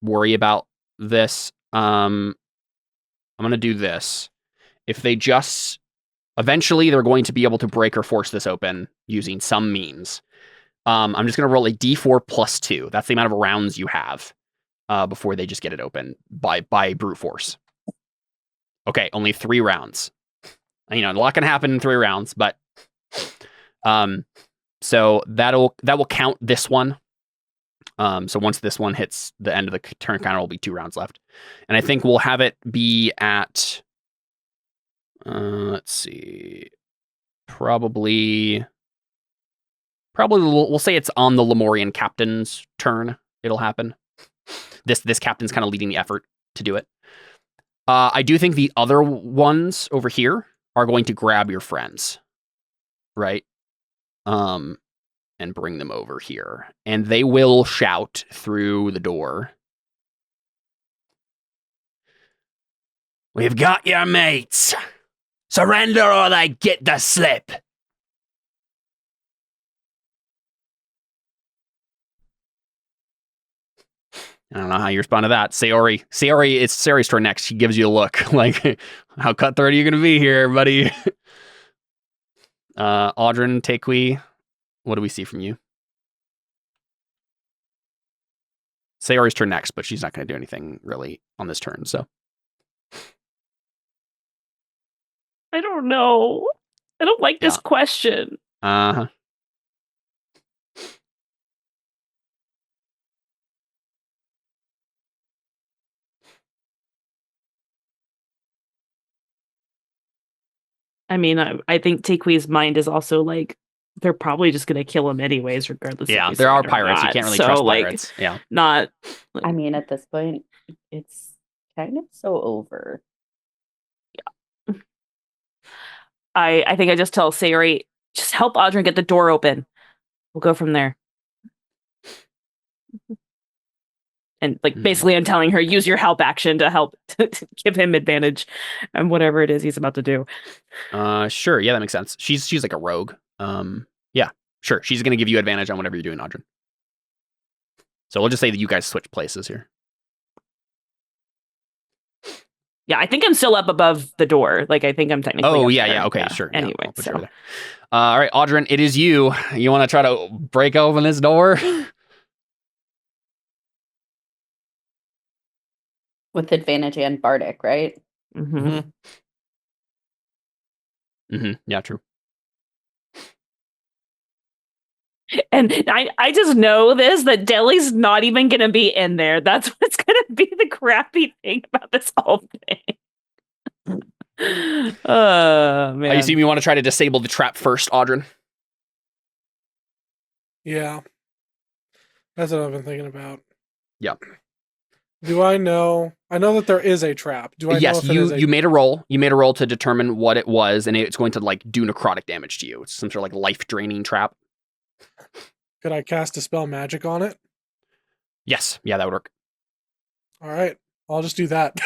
worry about this, I'm going to do this. If they just, eventually they're going to be able to break or force this open using some means. I'm just going to roll a d4 + 2. That's the amount of rounds you have before they just get it open by brute force. Okay, only 3 rounds. A lot can happen in 3 rounds, but so that will count this one. So once this one hits the end of the turn counter, will be 2 rounds left, and I think we'll have it be at let's see, probably we'll say it's on the Lemurian captain's turn. It'll happen. This captain's kind of leading the effort to do it. I do think the other ones over here are going to grab your friends, right? And bring them over here. And they will shout through the door. We've got your mates. Surrender or they get the slip. I don't know how you respond to that. Sayori, it's Sayori's turn next. She gives you a look like, how cutthroat are you going to be here, buddy? Audrin, Takui, what do we see from you? Sayori's turn next, but she's not going to do anything really on this turn, so. I don't know. I don't like this question. Uh-huh. I mean, I think Takui's mind is also like, they're probably just going to kill him anyways, regardless. Yeah, there are pirates. You can't really trust pirates. Yeah. Not. I mean, at this point, it's kind of so over. Yeah. I think I just tell Sayori, just help Audrin get the door open. We'll go from there. And like basically I'm telling her, use your help action to help to give him advantage and whatever it is he's about to do. Sure. Yeah, that makes sense. She's like a rogue. Yeah, sure. She's going to give you advantage on whatever you're doing, Audrin. So we'll just say that you guys switch places here. Yeah, I think I'm still up above the door. Like, I think I'm technically. Oh, yeah. Okay, sure. Anyway, yeah, so. All right, Audrin, it is you. You want to try to break open this door? With advantage and bardic, right? Mm-hmm. Yeah, true. And I just know that Deli's not even going to be in there. That's what's going to be the crappy thing about this whole thing. Oh, man. I assume you want to try to disable the trap first, Audrin? Yeah. That's what I've been thinking about. Yeah. Do I know? I know that there is a trap. Do I know if you made a roll. You made a roll to determine what it was, and it's going to like do necrotic damage to you. It's some sort of like life-draining trap. Could I cast Dispel Magic on it? Yes. Yeah, that would work. All right, I'll just do that.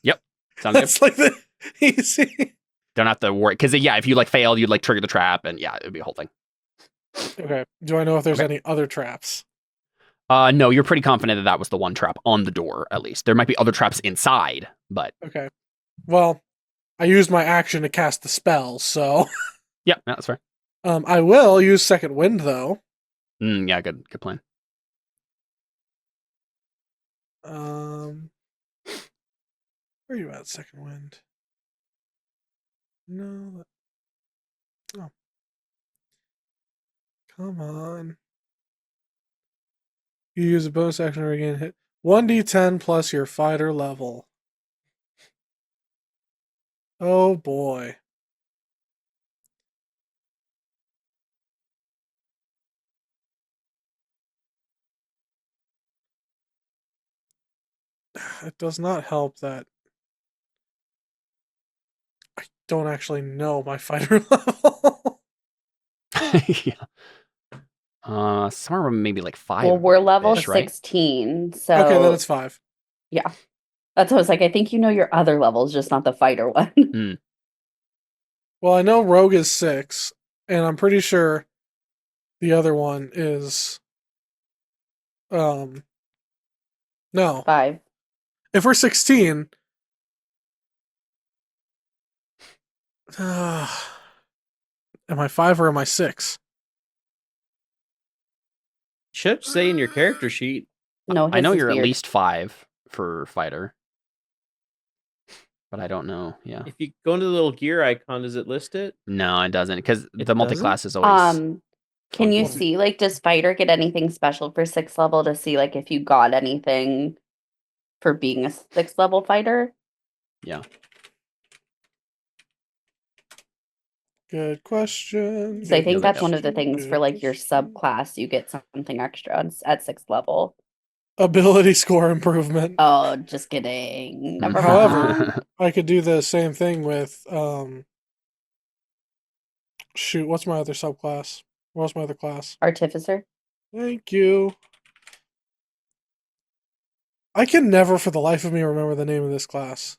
Yep. Sounds good. That's like the easy. Don't have to worry. Because, yeah, if you like failed, you'd like trigger the trap. And yeah, it would be a whole thing. Okay. Do I know if there's any other traps? No, you're pretty confident that that was the one trap on the door, at least. There might be other traps inside, but... Okay. Well, I used my action to cast the spell, so... Yeah, that's fair. I will use Second Wind, though. Yeah, good plan. Where are you at, Second Wind? No. Oh. Come on. You use a bonus action to regain hit. 1d10 plus your fighter level. Oh boy. It does not help that I don't actually know my fighter level. Yeah. Somewhere maybe like 5. Well, we're level ish, right? 16, so Okay, then it's 5. yeah. That's what I was like. I think you know your other levels, just not the fighter one. Well, I know Rogue is 6, and I'm pretty sure the other one is no. 5. If we're 16, am I 5 or am I 6? Should say in your character sheet. No, I know his is you're at weird. least 5 for fighter. But I don't know, yeah. If you go into the little gear icon, does it list it? No, it doesn't, because It the multi-class is always... Can you funky. see, like, does fighter get anything special for 6th level to see, like, if you got anything for being a 6th level fighter? Yeah. Good question. So I think Yeah, that's that one of the things for, like, your subclass. You get something extra at 6th level. Ability score improvement. Oh, just kidding. Never mind. However, I could do the same thing with shoot, what's my other subclass? What's my other class? Artificer. Thank you. I can never for the life of me remember the name of this class.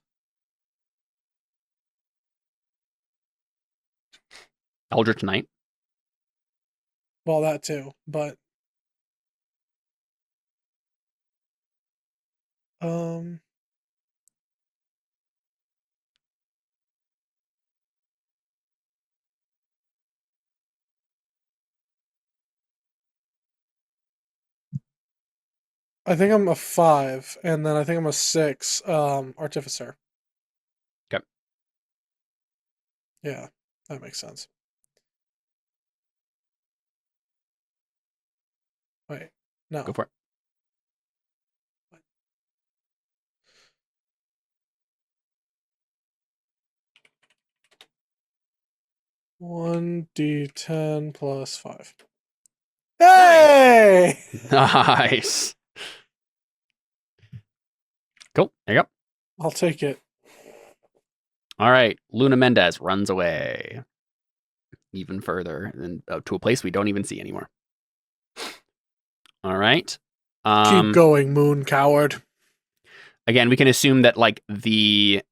Eldritch Knight. Well, that too, but I think I'm a 5, and then I think I'm a 6 artificer. Okay. Yeah, that makes sense. Wait, no. Go for it. One D10 plus 5. Hey! Nice. Cool. There you go. I'll take it. All right. Luna Mendez runs away even further and to a place we don't even see anymore. All right. Keep going, moon coward. Again, we can assume that like the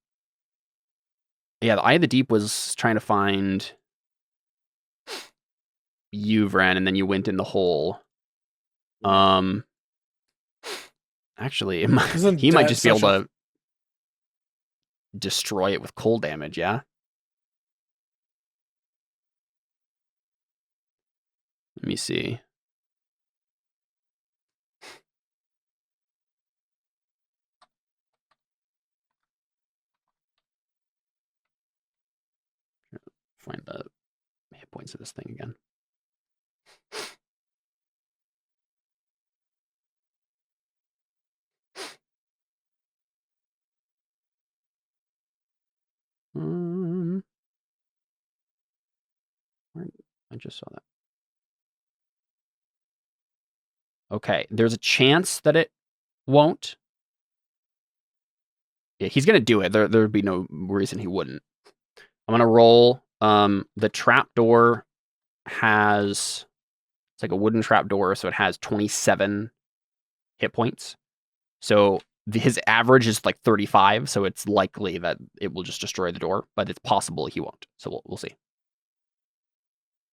Eye of the Deep was trying to find Yuvran, and then you went in the hole. Actually, he might just be able to destroy it with cold damage, yeah? Let me see. Find the hit points of this thing again. I just saw that. Okay, there's a chance that it won't. Yeah, he's gonna do it. There'd be no reason he wouldn't. I'm gonna roll. The trapdoor has, it's like a wooden trapdoor, so it has 27 hit points. So his average is like 35, so it's likely that it will just destroy the door, but it's possible he won't. So we'll see.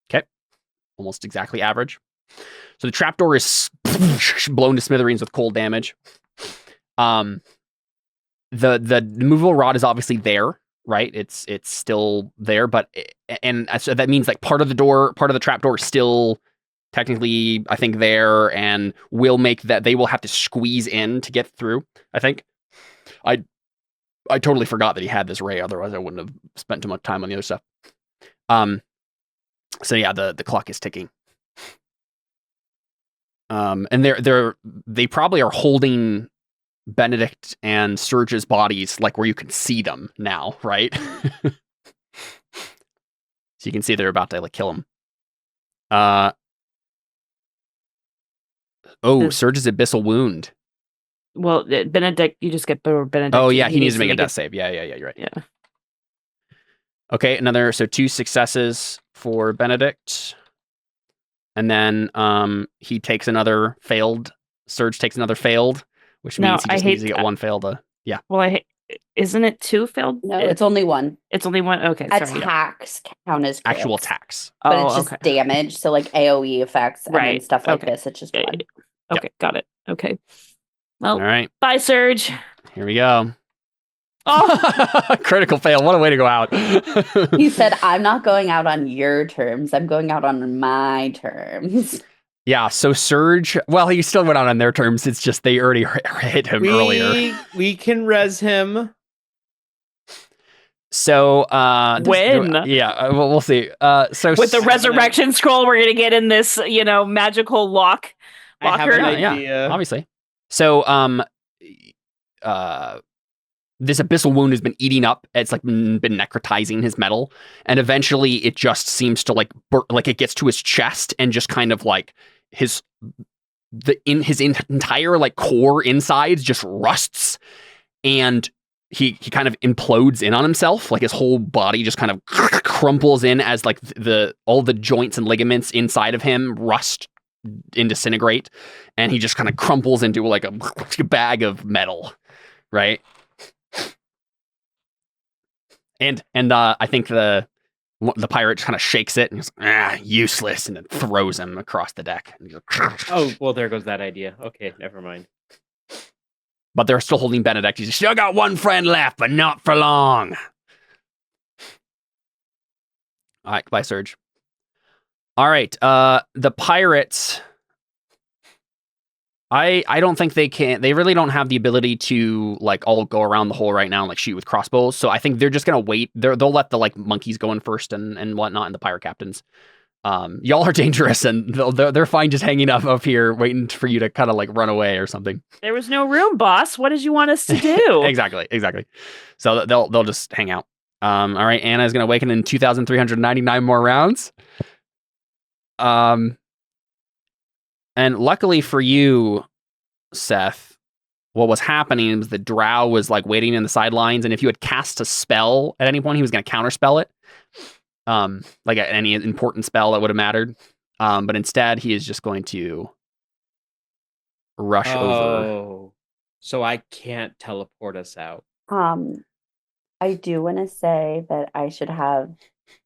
Okay, almost exactly average. So the trapdoor is blown to smithereens with cold damage. The movable rod is obviously there, right? It's still there, but and so that means like part of the trapdoor is still technically, I think, there, and will make that they will have to squeeze in to get through. I think. I totally forgot that he had this ray. Otherwise, I wouldn't have spent too much time on the other stuff. So yeah, the clock is ticking. And they probably are holding Benedict and Surge's bodies like where you can see them now, right? So you can see they're about to like kill him. Surge's abyssal wound. Well, Benedict, you just get the Benedict. Oh yeah, he needs to make a death save. Yeah, you're right. Yeah. Okay, so 2 successes for Benedict. And then he takes another failed. Surge takes another failed, which means he just needs to get one failed. Yeah. Well, isn't it 2 failed? No, it's only 1. It's only 1. Okay. Attacks count as crits, actual attacks. but it's just damage. So like AOE effects and then stuff like Okay. this. It's just 1. Okay, got it. Okay. Well, All right. bye, Surge. Here we go. Oh, critical fail. What a way to go out. He said, I'm not going out on your terms. I'm going out on my terms. Yeah, so Surge, well, he still went out on their terms. It's just they already hit him earlier. We can res him. So, when? We'll see. So with the resurrection scroll, we're gonna get in this, magical locker. I have an idea. Obviously. So, this abyssal wound has been eating up. It's like been necrotizing his metal, and eventually it just seems to like it gets to his chest and just kind of like his entire like core insides just rusts, and he kind of implodes in on himself. Like his whole body just kind of crumples in as like all the joints and ligaments inside of him rust and disintegrate, and he just kind of crumples into like a bag of metal, right? And I think the pirate kind of shakes it and he's useless, and then throws him across the deck. Oh, well, there goes that idea. Okay, never mind. But they're still holding Benedict. He's still got one friend left, but not for long. All right, goodbye, Surge. All right, the pirates. I don't think they can. They really don't have the ability to like all go around the hole right now and like shoot with crossbows. So I think they're just gonna wait. They'll let the like monkeys go in first and whatnot, and the pirate captains. Y'all are dangerous, and they're fine just hanging up here waiting for you to kind of like run away or something. There was no room, boss. What did you want us to do? Exactly. So they'll just hang out. All right, Anna is gonna awaken in 2,399 more rounds. And luckily for you, Seth, what was happening was the drow was like waiting in the sidelines, and if you had cast a spell at any point, he was going to counterspell it. Like any important spell that would have mattered. But instead, he is just going to rush over. Oh, so I can't teleport us out. I do want to say that I should have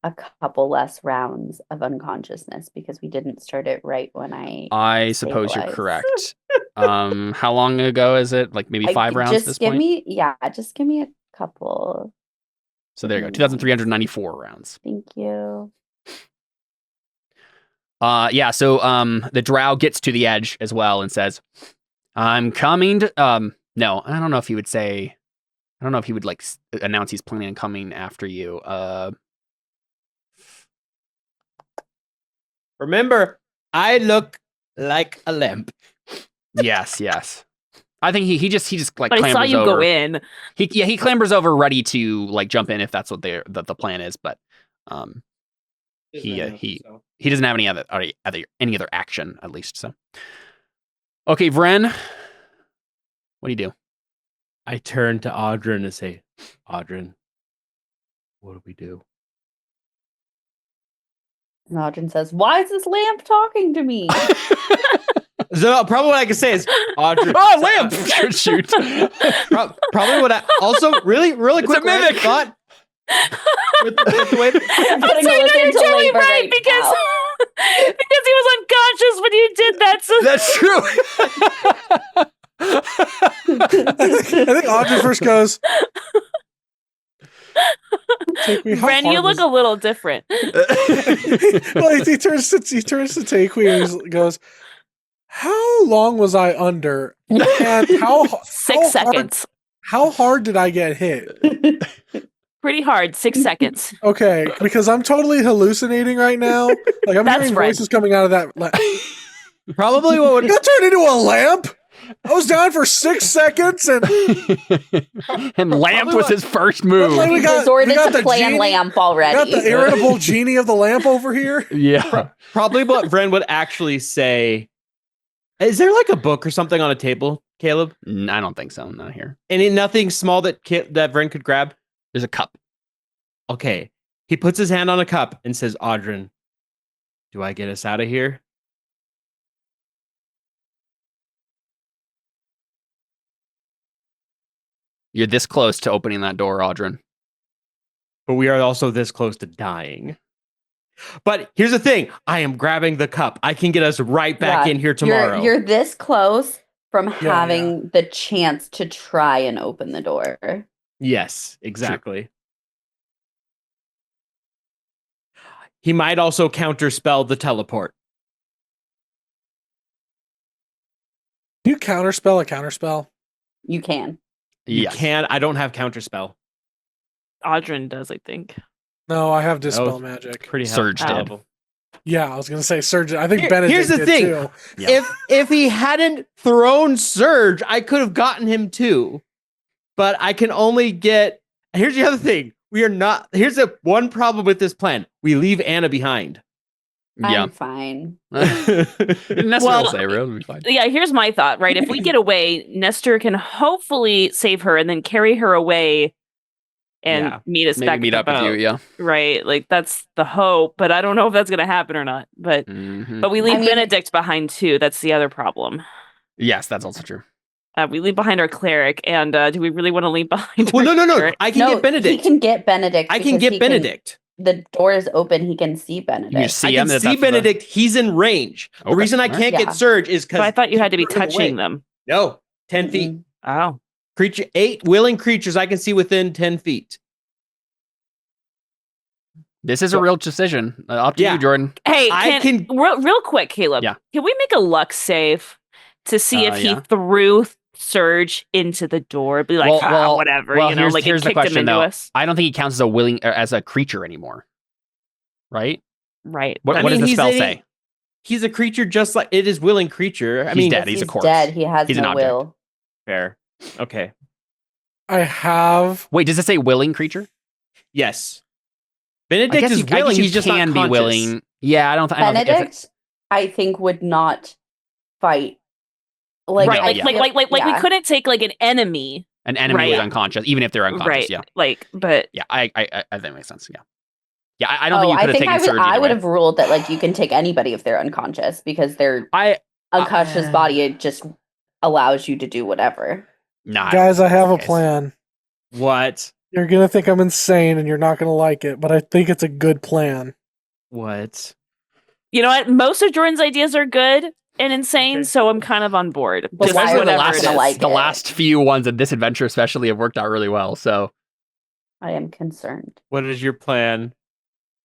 a couple less rounds of unconsciousness because we didn't start it right when I suppose you're correct. How long ago is it? Like maybe 5 rounds at this point? Just give me a couple. So there you go. 2,394 rounds. Thank you. So the drow gets to the edge as well and says, I'm coming to no, I don't know if he would say, I don't know if he would like announce he's planning on coming after you. Remember, I look like a lamp. Yes. I think he just like but clambers over. I saw you go in. He clambers over ready to like jump in if that's what the plan is, but he doesn't have any other action at least. So okay, Vren, what do you do? I turn to Audrin and say, Audrin, what do we do? And Audrin says, why is this lamp talking to me? So probably what I can say is Audrey. Oh, lamp! Shoot. Probably what I also really quick mimic. thought. with the way I'm So putting you know Melissa you're into totally labor right because now. because he was unconscious when you did that. So That's true. I think Audrey first goes. Take me. Ren, you look a little different. Well, he turns to Takui and he goes, "How long was I under? And how 6 seconds. How hard did I get hit?" Pretty hard. 6 seconds. Okay, because I'm totally hallucinating right now. Like I'm That's hearing right. voices coming out of that. probably what would Got turned into a lamp. I was down for 6 seconds, and And lamp was his first move. Like, we got to the plan genie. lamp got already. the irritable genie of the lamp over here. Yeah. probably what Vren would actually say. Is there like a book or something on a table, Caleb? I don't think so. Not here. Nothing small that Vren could grab? There's a cup. Okay. He puts his hand on a cup and says, Audrin, do I get us out of here? You're this close to opening that door, Audrin. But we are also this close to dying. But here's the thing. I am grabbing the cup. I can get us right back in here tomorrow. You're this close from having the chance to try and open the door. Yes, exactly. He might also counterspell the teleport. Can you counterspell a counterspell? You can. You Yes. can. I don't have counterspell. Audrin does, I think. No, I have dispel Oh. magic. Pretty Surge high did. level. Yeah, I was gonna say Surge. I think Here- Benedict here's the did thing. too. Yeah. If he hadn't thrown Surge, I could have gotten him too. But I can only get. Here's the other thing. We are not. Here's the one problem with this plan. We leave Anna behind. Yeah. I'm fine. Didn't necessarily Well, say real. It'll be fine. Yeah, here's my thought, right? If we get away, Nestor can hopefully save her and then carry her away and Yeah. meet us Maybe back meet at up the with you. boat, Yeah. right? Like that's the hope, but I don't know if that's going to happen or not. But Mhm. we leave I mean- Benedict behind too. That's the other problem. Yes, that's also true. We leave behind our cleric, and do we really want to leave behind? Well, our no. cleric? I can No, get Benedict. he can get Benedict. I can because get Benedict. The door is open. He can see You Benedict. see I him. can That's see the- Benedict. He's in range. The Okay, reason I alright. can't Yeah. get Surge is because But I thought you had to be further touching away. them. No, 10 feet. Mm-mm. Oh, Creature 8 willing creatures I can see within 10 feet. This is a real decision. Up to Yeah. you, Jordan. hey, I can- real quick, Caleb. Yeah. Can we make a luck save to see if he Yeah. threw Surge into the door? Be like, whatever, well, you know, like here's it the kicked him question into though. us. I don't think he counts as a willing or as a creature anymore. Right? Right. What I does mean, the he's spell a- say? He's a creature just like it is willing creature. I He's mean, dead. He's a corpse. dead. He has He's an no object. will. fair. Okay. I have. Wait, does it say willing creature? Yes. I Benedict guess is you, I willing. guess you He's just can not be conscious. willing. Yeah, I don't think. Benedict, I think, would not fight. Like, right. No, Like, yeah. like we yeah. couldn't take like an enemy. An enemy Right. is unconscious, even if they're unconscious. Right. Yeah, Like, but yeah. I think it makes sense. Yeah, yeah. I don't think you I could have think taken Surge. I either would way. have ruled that like you can take anybody if they're unconscious because their unconscious body it just allows you to do whatever. Nah, Guys, I have a Okay. plan. What? You're gonna think I'm insane and you're not gonna like it, but I think it's a good plan. What? you know what? Most of Jordan's ideas are good and insane, Okay. so I'm kind of on board. But Just why are whatever the it last- is. like the it. last few ones in this adventure, especially, have worked out really well. So I am concerned. What is your plan?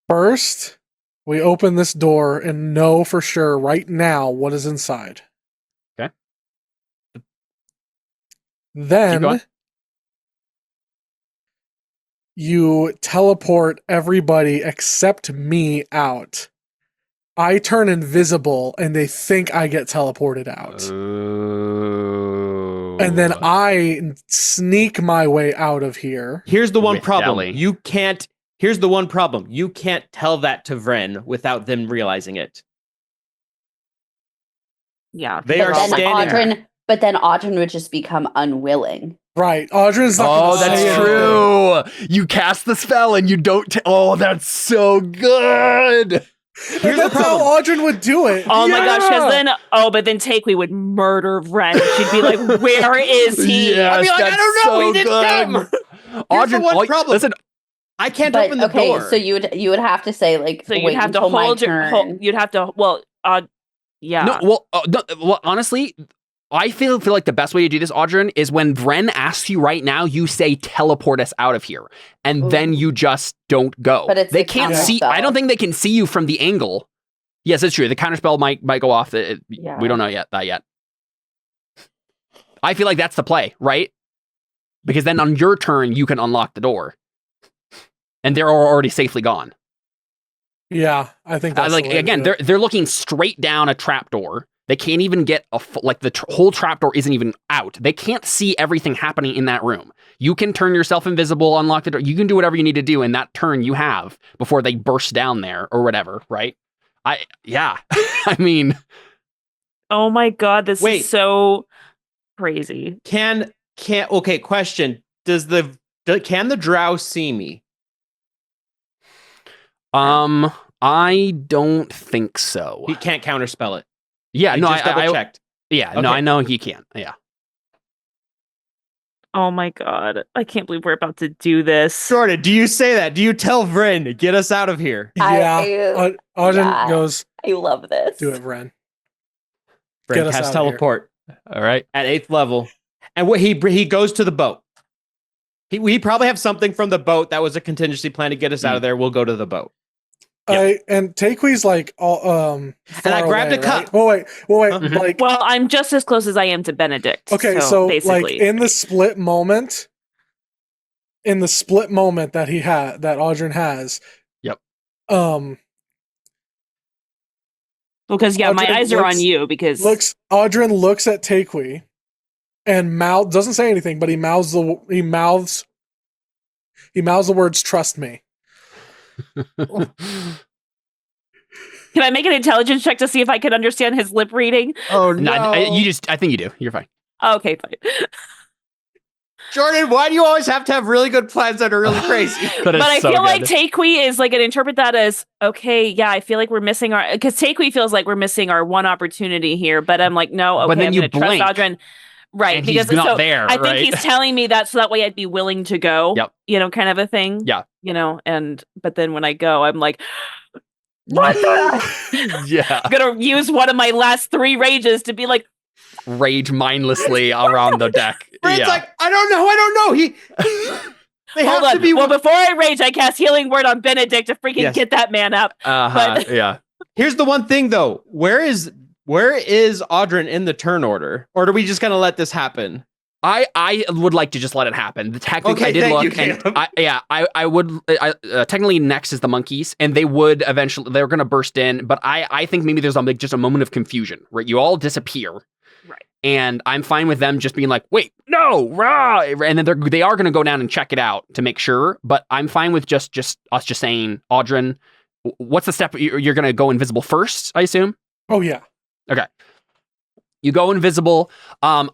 First, we open this door and know for sure right now what is inside. Okay. Keep Then going. you teleport everybody except me out. I turn invisible and they think I get teleported out. And then I sneak my way out of here. Here's the one With problem. Deli. You can't. Here's the one problem. You can't tell that to Vren without them realizing it. Yeah. They but are then standing there. But then Audrin would just become unwilling. Right. Audrin's not Oh, gonna say that's anything. true. You cast the spell and you don't. Oh, that's so good. Here's the That's how problem. Audrun would do it. Oh my gosh, Yeah. but then Takewee would murder Ren. She'd be like, where is he? Yes, I'd be like, I that's don't know. so He didn't good. come. Audrun, one problem. listen, I can't But open the okay, door. so you would have to say like, So you'd wait have to until my hold turn. you'd have to, yeah. no, well, honestly, I feel like the best way to do this, Audrun, is when Vren asks you right now, you say teleport us out of here, and then you just don't go. But it's they a can't see. counterspell. I don't think they can see you from the angle. Yes, that's true. The counterspell might go off. Yeah. We don't know yet. I feel like that's the play, right? Because then on your turn, you can unlock the door, and they're already safely gone. Yeah, I think that's Like the way to again, do it. they're looking straight down a trapdoor. They can't even get the whole trapdoor isn't even out. They can't see everything happening in that room. You can turn yourself invisible, unlock the door. You can do whatever you need to do in that turn you have before they burst down there or whatever, right? I mean, Oh my God, this Wait. is so crazy. Okay, question. Can the drow see me? I don't think so. He can't counterspell it. Yeah, no, just double checked. Yeah, no, Okay. I know he can't. Yeah. Oh my God, I can't believe we're about to do this. Jordan, do you say that? Do you tell Vryn, get us out of here? Yeah, Audrun yeah. goes, I love this. do it, Vren. Vryn Get us casts out of here. teleport All right. at 8th level. And he goes to the boat. We probably have something from the boat that was a contingency plan to get us out of there. We'll go to the boat. And Takewee's like all And I grabbed a cup. Right? Oh wait, Mhm. like Well, I'm just as close as I am to Benedict. okay, so like basically, in the split moment that that Audrun has. Yep. because my Audrun eyes are on looks- you because Audrun looks at Takewee and doesn't say anything, but he mouths the words "trust me." Can I make an intelligence check to see if I can understand his lip reading? Oh No, I think you do. You're fine. Okay, fine. Jordan, why do you always have to have really good plans that are really crazy? But I feel like Takewee is like, and interpret that as, okay, yeah, I feel like we're missing because Takewee feels like we're missing our one opportunity here, but I'm like, no, okay, But then I'm you going to trust blink, Audrun. Right, and because he's not so there, I think right? he's telling me that so that way I'd be willing to go. Yep. Kind of a thing. Yeah. But then when I go, I'm like, what the? Yeah. I'm gonna use one of my last 3 rages to be like, Rage mindlessly around the deck. Vryn's like, I don't know. They hold have on. to be. Well, before I rage, I cast Healing Word on Benedict to freaking Yes. get that man up. Yeah. Here's the one thing though. Where is Audrun in the turn order? Or are we just gonna let this happen? I would like to just let it happen. The tactic Okay, I did thank look, you, Caleb. and I would. Technically, next is the monkeys, and they would eventually they're going to burst in. But I think maybe there's just a moment of confusion, right? You all disappear, Right. And I'm fine with them just being like, wait, no, rah! And then they are going to go down and check it out to make sure. But I'm fine with just us just saying, Audrun, what's the step? You're going to go invisible first, I assume. Oh yeah. Okay. You go invisible. Okay,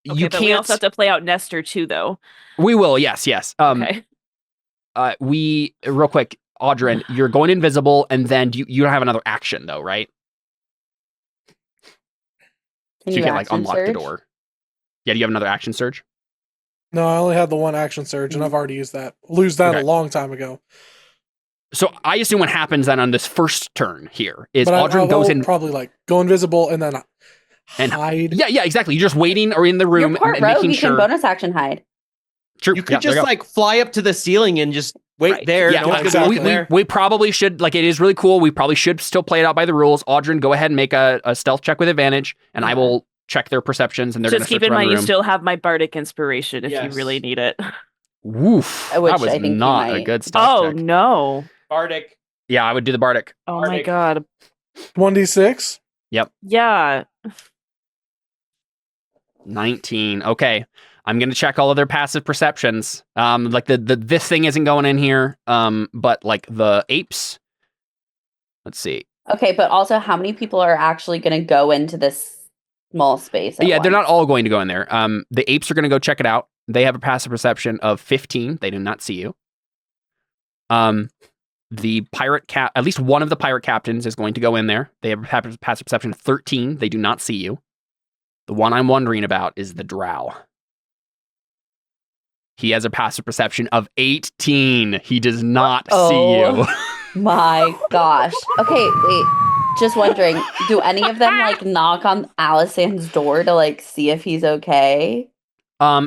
You but can't. we also have to play out Nestor too, though. We will. Yes. Okay. We real quick, Audrun, you're going invisible, and then you don't have another action though, right? Can So you can't action unlock surge? the door. Yeah. Do you have another action surge? No, I only had the one action surge, and I've already used that. Lose that Okay. a long time ago. So I assume what happens then on this first turn here is But Audrun goes in. probably like go invisible and then And- hide. Yeah, exactly. You're just waiting or in the room You're part and rogue. making You sure. can bonus action hide. True. You Yeah, could just there you go. like fly up to the ceiling and just wait Right. there. Yeah, No one's exactly. gonna be there. we probably should, like, it is really cool. We probably should still play it out by the rules. Audrun, go ahead and make a stealth check with advantage, and I will check their perceptions, and they're going Just to keep in mind, the you room. still have my bardic inspiration if Yes. you really need it. Woof. Which That was I think you not a might. good stealth Oh check. no! Bardic. Yeah, I would do the Bardic. Oh my Bardic. god! 1d6. Yeah. 19. Okay. I'm going to check all of their passive perceptions. Like this thing isn't going in here. But like the apes. Let's see. Okay, but also, how many people are actually going to go into this small space? at Yeah, they're not once? all going to go in there. The apes are going to go check it out. They have a passive perception of 15. They do not see you. the at least one of the pirate captains is going to go in there. They have a passive perception of 13. They do not see you. The one I'm wondering about is the drow. He has a passive perception of 18. He does not see you. My gosh. Okay, wait. Just wondering, do any of them like knock on Alisanne's door to like see if he's okay?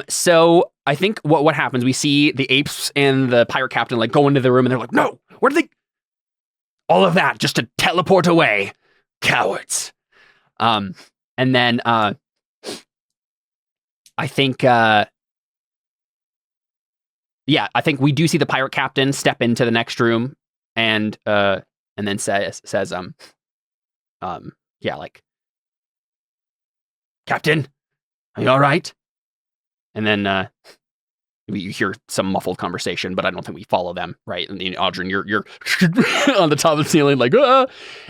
So I think what happens, we see the apes and the pirate captain like go into the room and they're like, no, where do they? All of that just to teleport away. Cowards. And then I think I think we do see the pirate captain step into the next room and then says like, Captain, are you all right? And then you hear some muffled conversation, but I don't think we follow them, right? And Audryn, you're on the top of the ceiling, like, ah!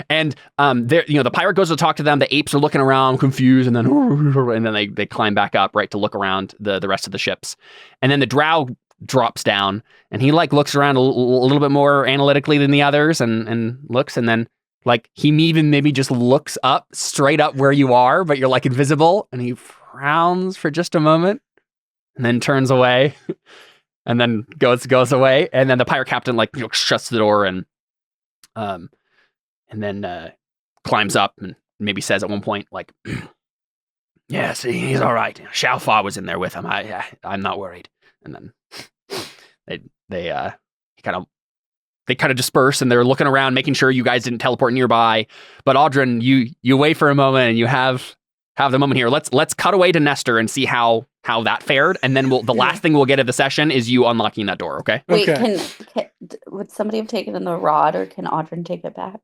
And there, the pirate goes to talk to them. The apes are looking around, confused, and then they climb back up, right, to look around the rest of the ships. And then the drow drops down, and he like looks around a little bit more analytically than the others, and looks, and then like he even maybe just looks up straight up where you are, but you're like invisible, and he frowns for just a moment. And then turns away, and then goes away, and then the pirate captain like shuts the door and then climbs up and maybe says at one point like, "Yeah, see, he's all right. Xiaofar was in there with him. I'm not worried." And then they kind of disperse and they're looking around, making sure you guys didn't teleport nearby. But Audryn, you wait for a moment and you have the moment here. Let's cut away to Nestor and see how that fared, and then the last thing we'll get of the session is you unlocking that door. Okay. Wait, Okay. can would somebody have taken in the rod, or can Audryn take it back?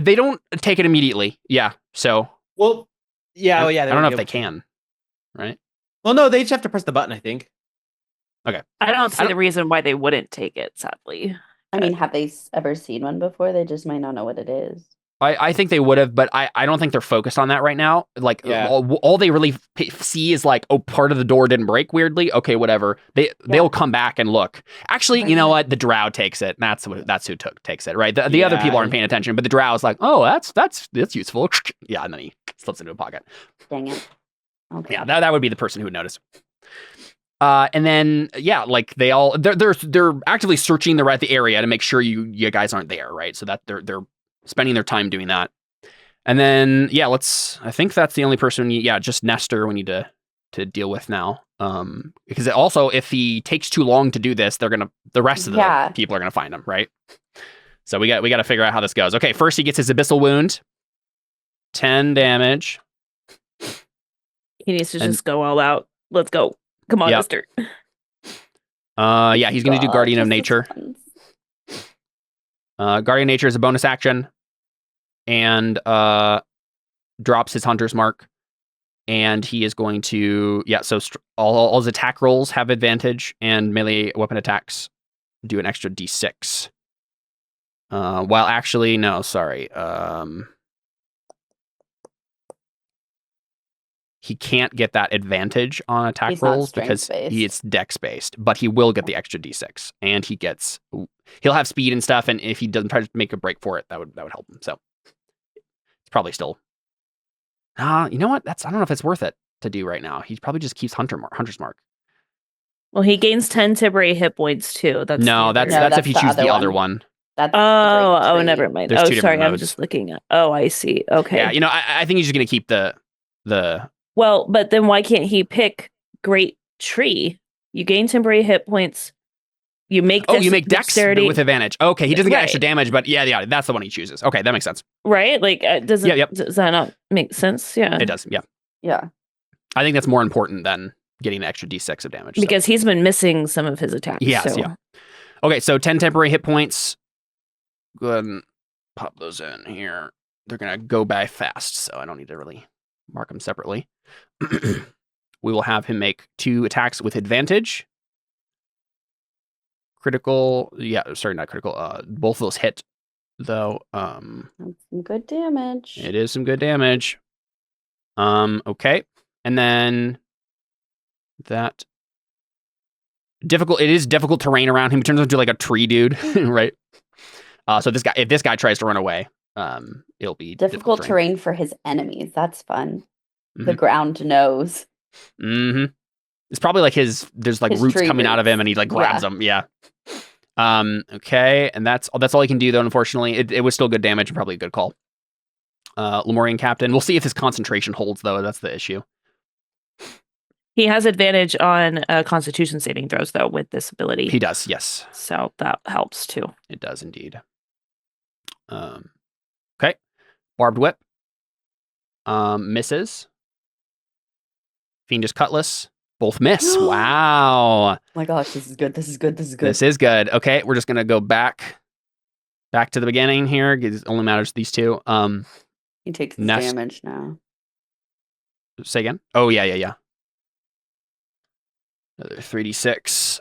They don't take it immediately. Yeah. So. Well, yeah. Well, yeah. I don't know if they can. Right. Well, no, they just have to press the button, I think. Okay. I don't see the reason why they wouldn't take it, sadly. I mean, have they ever seen one before? They just might not know what it is. I think they would have, but I don't think they're focused on that right now. Like, Yeah. all they really see is like, oh, part of the door didn't break weirdly. Okay, whatever. They'll come back and look. Actually, you know what? The drow takes it. That's who takes it, right? The other people aren't paying attention, but the drow is like, oh, that's useful. Yeah, and then he slips into a pocket. Dang it. Okay. Yeah, that would be the person who would notice. And then like they're actively searching the area to make sure you guys aren't there, right? So that they're spending their time doing that. And then I think that's the only person just Nestor we need to deal with now. Because also if he takes too long to do this, the rest of the people are gonna find him, right? So we got to figure out how this goes. Okay, first he gets his abyssal wound. 10 damage. He needs to just go all out. Let's go. Come on, Nestor. He's gonna do Guardian of Nature. Guardian of Nature is a bonus action, and drops his Hunter's Mark, and he is going to So all his attack rolls have advantage, and melee weapon attacks do an extra d6. While actually, no, sorry. He can't get that advantage on attack rolls because it's dex based, but he will get the extra d6, and he'll have speed and stuff. And if he doesn't try to make a break for it, that would help him. So it's probably still. You know what? I don't know if it's worth it to do right now. He probably just keeps Hunter's Mark. Well, he gains 10 temporary hit points too. That's if you choose the other one. That's never mind. There's two sorry, different I'm modes. just looking at. Oh, I see. Okay. Yeah, I think he's just gonna keep the. Well, but then why can't he pick Great Tree? You gain temporary hit points. You make you make dex dexterity with advantage. Okay, he doesn't get extra damage, but that's the one he chooses. Okay, that makes sense. Right? Like, does that not make sense? Yeah, it does. Yeah. Yeah. I think that's more important than getting an extra d6 of damage. Because he's been missing some of his attacks. Yes, so. yeah. Okay, so 10 temporary hit points. Go ahead and pop those in here. They're gonna go by fast, so I don't need to really mark them separately. We will have him make 2 attacks with advantage. Critical, not critical. Both of those hit, though. That's some good damage. It is some good damage. Okay, and then that difficult. It is difficult terrain around him. He turns into like a tree dude, right? So if this guy tries to run away, it'll be difficult terrain for his enemies. That's fun. The ground knows. Mm-hmm. It's probably like there's like His roots tree coming out of him, roots. and he like grabs them. Yeah. Okay, and that's all he can do though. Unfortunately, it was still good damage and probably a good call. Lemurian Captain. We'll see if his concentration holds though. That's the issue. He has advantage on Constitution saving throws though with this ability. He does, yes. So that helps too. It does indeed. Okay, Barbed Whip. Misses. Fiendish Cutlass. Both miss. Wow. Oh my gosh, this is good. This is good. This is good. This is good. Okay, we're just gonna go back to the beginning here because it only matters these two. He takes the Nest- damage now. Say again. Oh yeah. Another 3d6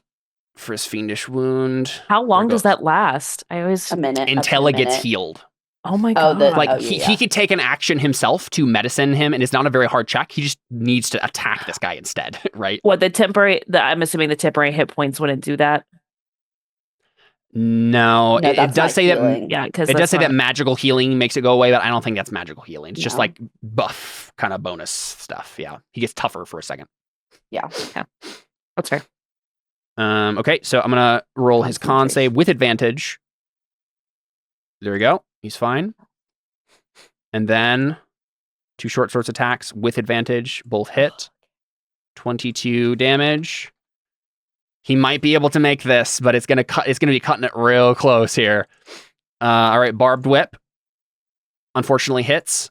for his fiendish wound. How long does that last? I always A minute. Until up it to a gets minute. healed. Oh my Oh, god! the- Like Oh, he yeah. could take an action himself to medicine him, and it's not a very hard check. He just needs to attack this guy instead, right? What I'm assuming the temporary hit points wouldn't do that. No, No, it that's does not say that. healing. Yeah, because It does say that magical healing makes it go away, but I don't think that's magical healing. It's just No. like buff kind of bonus stuff. Yeah, he gets tougher for a second. Yeah. That's fair. Okay, so I'm gonna roll his con Concentration. save with advantage. There we go. He's fine. And then 2 short swords attacks with advantage, both hit. 22 damage. He might be able to make this, but it's gonna be cutting it real close here. All right, Barbed Whip. Unfortunately hits.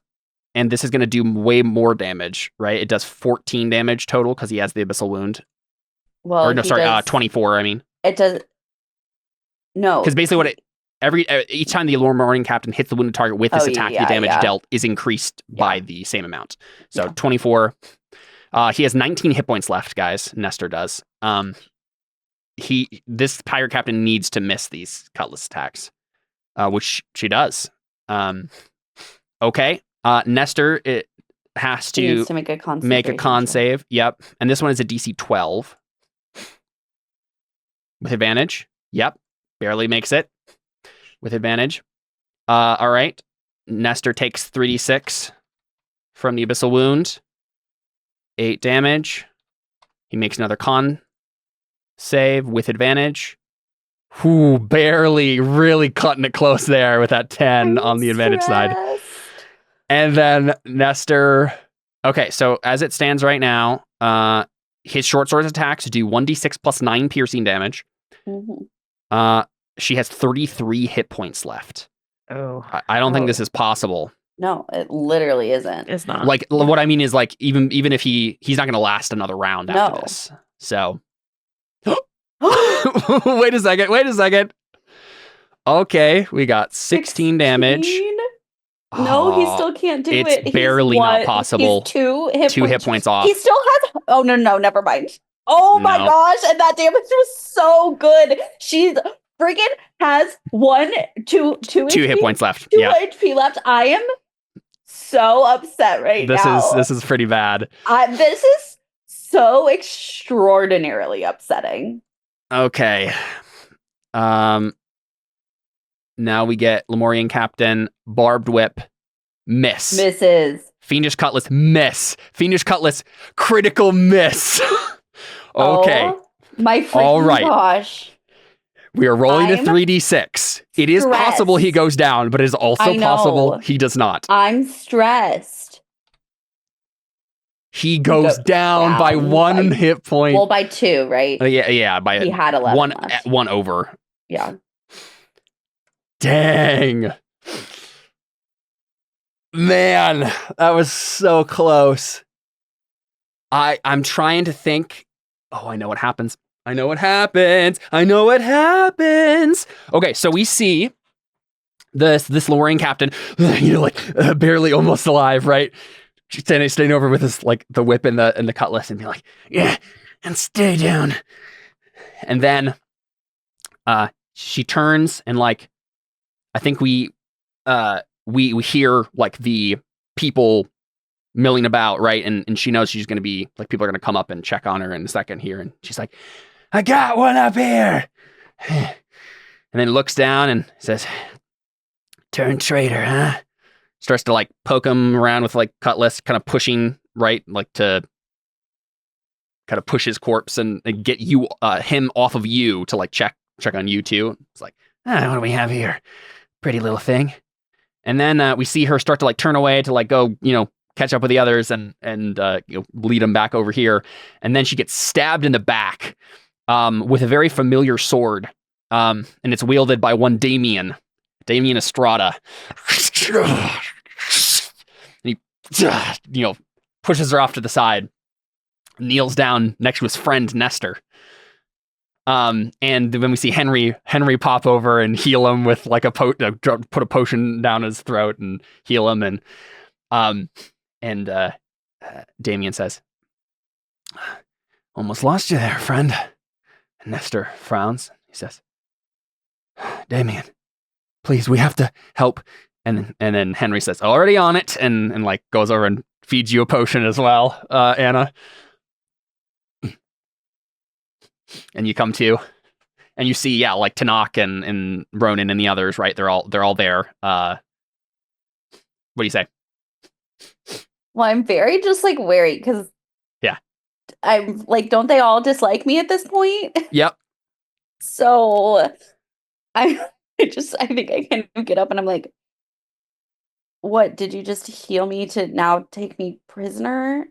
And this is gonna do way more damage, right? It does 14 damage total because he has the abyssal wound. Well, Or no, he sorry, does- 24, I mean. It does. No. Because basically each time the Lemurian Captain hits the wounded target with this attack, the damage dealt is increased by the same amount. So 24. He has 19 hit points left, guys. Nestor does. This pirate captain needs to miss these cutlass attacks, which she does. Okay. Nestor it has He needs to to make a con save. Yep. And this one is a DC 12. With advantage. Yep. Barely makes it. With advantage. All right. Nestor takes 3d6 from the abyssal wound. 8 damage. He makes another con save with advantage. Whew, barely, really cutting it close there with that 10 on the advantage side. And then Nestor. Okay, so as it stands right now, his short sword attacks do 1d6 plus 9 piercing damage. Mm-hmm. She has 33 hit points left. Oh, I don't think this is possible. No, it literally isn't. it's not. Like what I mean is like even if he's not going to last another round after No. this. So wait a second. Okay, we got 16 damage. 16? No, he Oh, still can't do it's it. He's barely not what? possible. He's 2 hit points off. He still has. Oh no, never mind. Oh my No. gosh, and that damage was so good. She's freaking has 2 2 hit points left. 2 Yeah. HP left. I am so upset right now. This is pretty bad. This is so extraordinarily upsetting. Okay. Now we get Lemurian Captain, Barbed Whip, miss. Misses. Fiendish Cutlass, miss. Fiendish Cutlass, critical miss. Okay. Oh, my freaking All right. gosh. We are rolling to I'm 3d6. It is possible he goes down, but it is also I know. possible he does not. I'm stressed. He goes down by down 1 by- hit point. Well, by 2, right? Yeah, by He had 11 one left. one over. Yeah. Dang. Man, that was so close. I'm trying to think. Oh, I know what happens. Okay, so we see this Lemurian captain, barely almost alive, right? She's standing over with his the whip and the cutlass and be like, yeah, and stay down. And then she turns and I think we hear the people milling about, right? And she knows she's going to be people are going to come up and check on her in a second here. And she's like, I got one up here. And then looks down and says, turn traitor, huh? Starts to like poke him around with like cutlass, kind of pushing right, like to kind of push his corpse and get you, him off of you to like check on you too. It's like, what do we have here? Pretty little thing. And then we see her start to like turn away to like go, catch up with the others and lead them back over here. And then she gets stabbed in the back with a very familiar sword. And it's wielded by one Damien Estrada. And he, pushes her off to the side, kneels down next to his friend Nestor. And then we see Henry pop over and heal him with like put a potion down his throat and heal him. And Damien says, almost lost you there, friend. And Nestor frowns. He says, Damien, please, we have to help. And then Henry says, already on it, and like goes over and feeds you a potion as well, Anna. And you come to, and you see, like Tanakh and Ronan and the others, right? They're all there. What do you say? Well, I'm very just like wary because I'm like, don't they all dislike me at this point? Yep. So I think I kind of get up and I'm like, what, did you just heal me to now take me prisoner?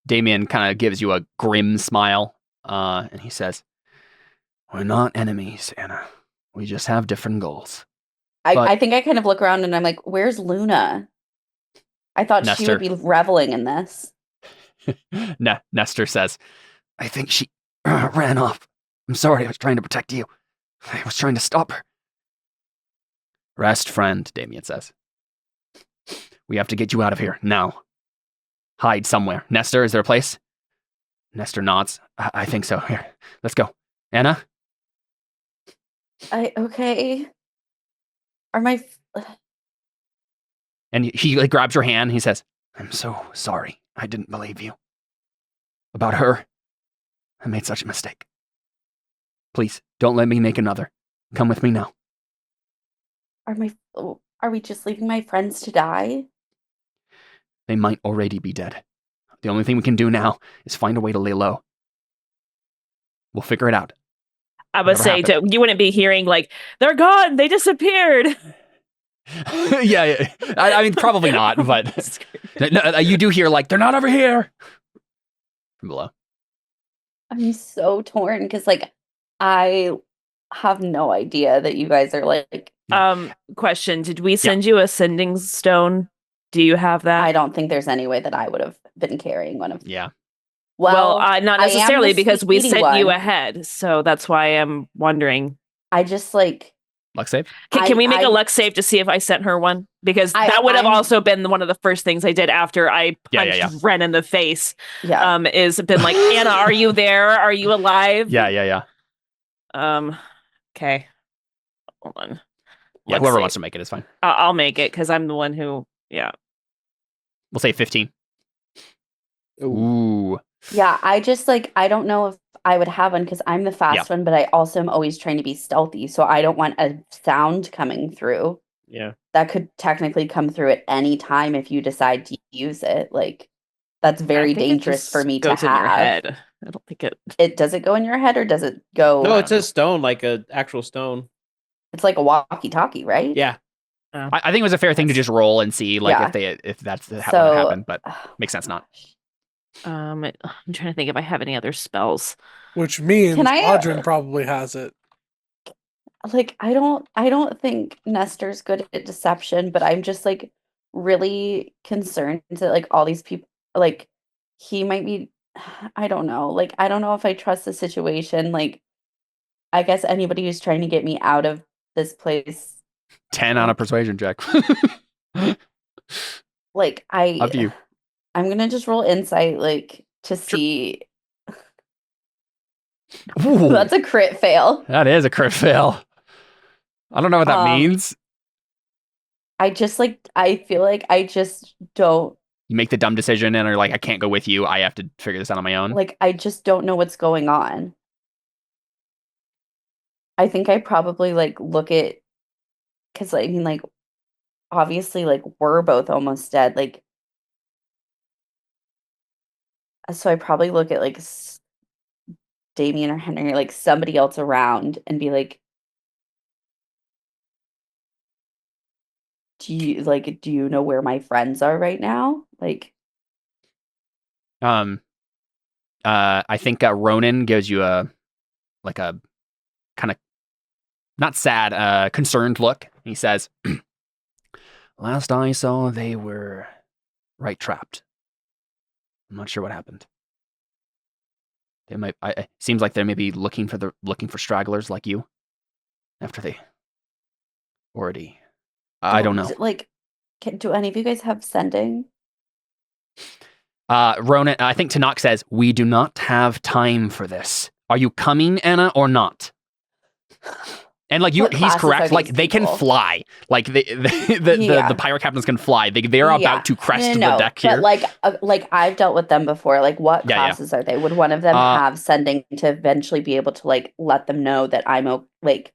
Damien kind of gives you a grim smile, and he says, we're not enemies, Anna. We just have different goals. I think I kind of look around and I'm like, where's Luna? I thought Nestor. she would be reveling in this. Nestor says, I think she ran off. I'm sorry, I was trying to protect you. I was trying to stop her. Rest, friend, Damien says. We have to get you out of here, now. Hide somewhere. Nestor, is there a place? Nestor nods. I think so. Here, let's go. Anna? Okay. Are my... And he like grabs her hand. He says, I'm so sorry. I didn't believe you. About her, I made such a mistake. Please, don't let me make another. Come with me now. Are we just leaving my friends to die? They might already be dead. The only thing we can do now is find a way to lay low. We'll figure it out. I would say you wouldn't be hearing like, they're gone, they disappeared. Yeah. I mean, probably not, but no, you do hear like, they're not over here. From below. I'm so torn because like I have no idea that you guys are like. Question: did we send you a sending stone? Do you have that? I don't think there's any way that I would have been carrying one of. Yeah. Well, not necessarily because we sent you one. ahead, so that's why I'm wondering. I just like. Luck save? Can we make a luck save to see if I sent her one? Because that would have also been one of the first things I did after I punched Ren in the face. Yeah. Is been like, Anna, are you there? Are you alive? Yeah. Okay. Hold on. Yeah, whoever wants to make it is fine. I'll make it because I'm the one who. Yeah. We'll say 15. Ooh. Yeah, I just like I don't know if I would have one because I'm the fast one, but I also am always trying to be stealthy, so I don't want a sound coming through. Yeah. That could technically come through at any time if you decide to use it. Like that's very dangerous for me to have. In your head. I don't think it does it go in your head or does it go? No, it's a stone, like an actual stone. It's like a walkie-talkie, right? Yeah. I think it was a fair thing to just roll and see like if that's how it happened, but makes sense not. I'm trying to think if I have any other spells. Which means Audrin probably has it. Like I don't think Nestor's good at deception, but I'm just like really concerned that like all these people like he might be I don't know. Like I don't know if I trust the situation. Like I guess anybody who's trying to get me out of this place. 10 on a persuasion check. Like up to you. I'm gonna just roll insight, like to see. Ooh, that's a crit fail. That is a crit fail. I don't know what that means. I just like I feel like I just don't You make the dumb decision and are like, I can't go with you. I have to figure this out on my own. Like, I just don't know what's going on. I think I probably like look at, because I mean, like, obviously, like, we're both almost dead. Like, so I probably look at like Damien or Henry, or like somebody else around, and be like, do you know where my friends are right now? Like, I think Ronan gives you a kind of not sad, concerned look. He says, "Last I saw, they were right trapped. I'm not sure what happened. They might. It seems like they may be looking for stragglers like you. After they already, I don't know. Like, do any of you guys have sending? Ronan, I think Tanakh says, we do not have time for this. Are you coming, Anna, or not? And like he's correct. Like they can fly. Like the pirate captains can fly. They're about to crest the deck here. But like I've dealt with them before. Like what classes are they? Would one of them have sending to eventually be able to like let them know that I'm like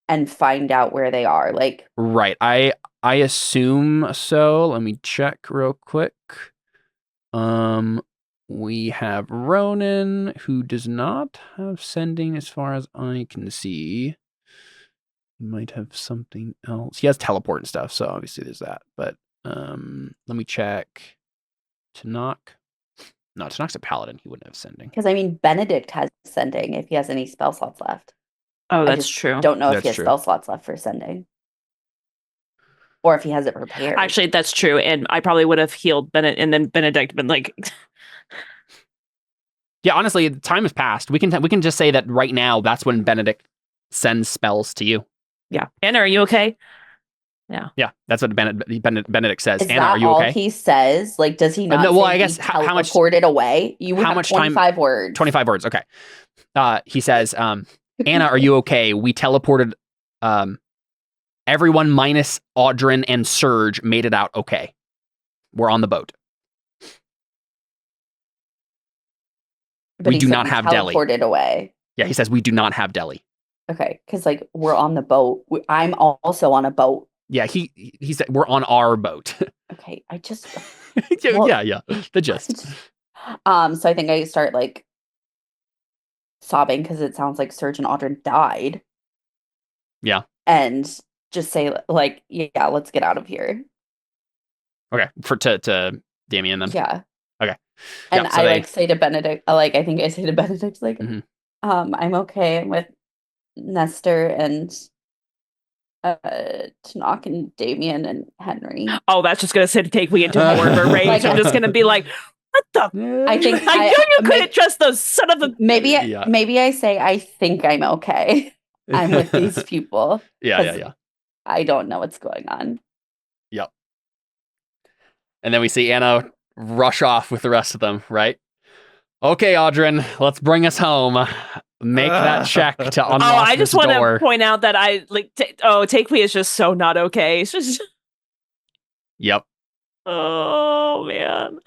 and find out where they are? Like right. I assume so. Let me check real quick. We have Ronan, who does not have sending as far as I can see. He might have something else. He has teleport and stuff, so obviously there's that. But let me check. Tanakh. No, Tanakh's a paladin. He wouldn't have sending. Because I mean, Benedict has sending if he has any spell slots left. Oh, that's true. Don't know if he has spell slots left for sending. Or if he has it prepared. Actually, that's true. And I probably would have healed Benedict, and then Benedict been like... Yeah, honestly, time has passed. We can just say that right now, that's when Benedict sends spells to you. Yeah. Anna, are you okay? Yeah. Yeah, that's what Benedict says. Is Anna, are you all okay? He says? Like, does he not well, I guess how much... teleported away? You would have 25 words. 25 words, okay. He says, Anna, are you okay? We teleported... everyone minus Audrin and Surge made it out okay. We're on the boat. But we do not have Delhi. Teleported away. Yeah, he says we do not have Delhi. Okay, because like we're on the boat. I'm also on a boat. Yeah, he said we're on our boat. Okay, I just yeah, the gist. So I think I start like sobbing because it sounds like Surge and Audrin died. Yeah, and just say like, yeah, let's get out of here. Okay, to Damien then. Yeah. Okay. And I like say to Benedict, I think I say to Benedict like, I'm okay. I'm with Nestor and Tanakh and Damien and Henry. Oh, that's just gonna take me into more of a rage. Like, I'm just gonna be like, what the? I think I knew you couldn't trust those son of a. Maybe I say I think I'm okay. I'm with these people. Yeah. I don't know what's going on. Yep. And then we see Anna rush off with the rest of them, right? Okay, Audrin, let's bring us home. Make that check to unlock this door. I just want to point out that I like. Take me is just so not okay. It's just. Yep. Oh man.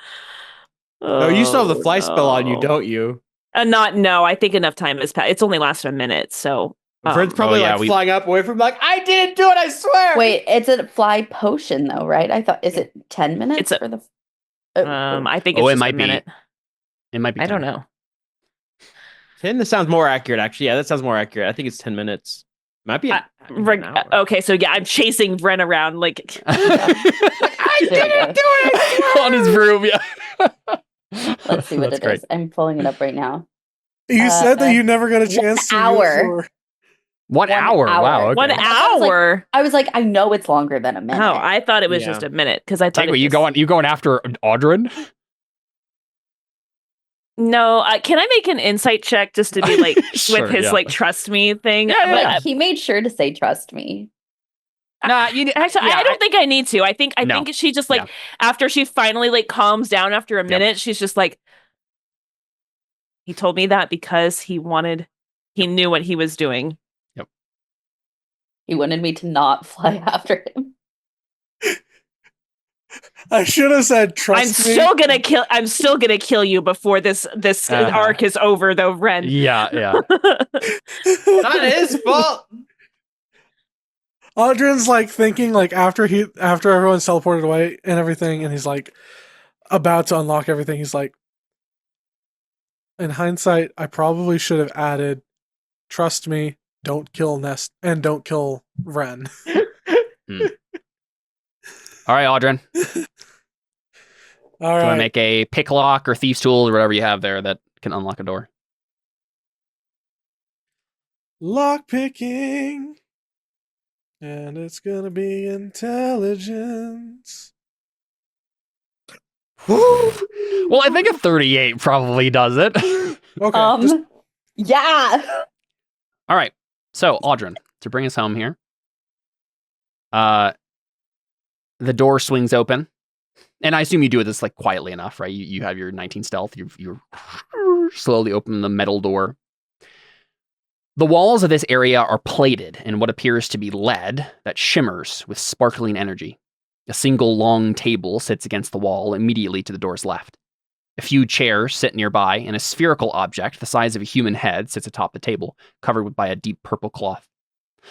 Oh, you still have the fly spell on you, don't you? No. I think enough time has passed. It's only lasted a minute, so. Fred's probably flying up away from like, I didn't do it, I swear. Wait, it's a fly potion though, right? I thought, is it 10 minutes for the? I think it's it might a minute. It might be. 10. I don't know. 10. That sounds more accurate, actually. Yeah, that sounds more accurate. I think it's 10 minutes. Might be. Okay, so yeah, I'm chasing Vren around like. I didn't do it on his broom. Yeah. Let's see what it is. I'm pulling it up right now. You said that you never got a chance to. 1 hour. Wow. Okay. 1 hour. I was like, I know it's longer than a minute. Oh, I thought it was just a minute because I thought. You going after Audrin? No, can I make an insight check just to be like sure, with his like trust me thing? Yeah. He made sure to say trust me. Nah, actually, I don't think I need to. I think she just like after she finally like calms down after a minute, she's just like, he told me that because he knew what he was doing. Yep. He wanted me to not fly after him. I should have said I'm trust me. still gonna kill you before this arc is over, though, Ren. Yeah. Not his fault. Audrin's like thinking like after everyone's teleported away and everything, and he's like about to unlock everything. He's like, in hindsight, I probably should have added, trust me, don't kill Nest and don't kill Ren. All right, Audrin. All Do I right. make a pick lock or thieves tool or whatever you have there that can unlock a door? Lock picking. And it's gonna be intelligence. Well, I think a 38 probably does it. Okay. Yeah. All right. So, Audrin, to bring us home here, the door swings open, and I assume you do this like quietly enough, right? You have your 19 stealth. You slowly open the metal door. The walls of this area are plated in what appears to be lead that shimmers with sparkling energy. A single long table sits against the wall immediately to the door's left. A few chairs sit nearby, and a spherical object the size of a human head sits atop the table, covered by a deep purple cloth.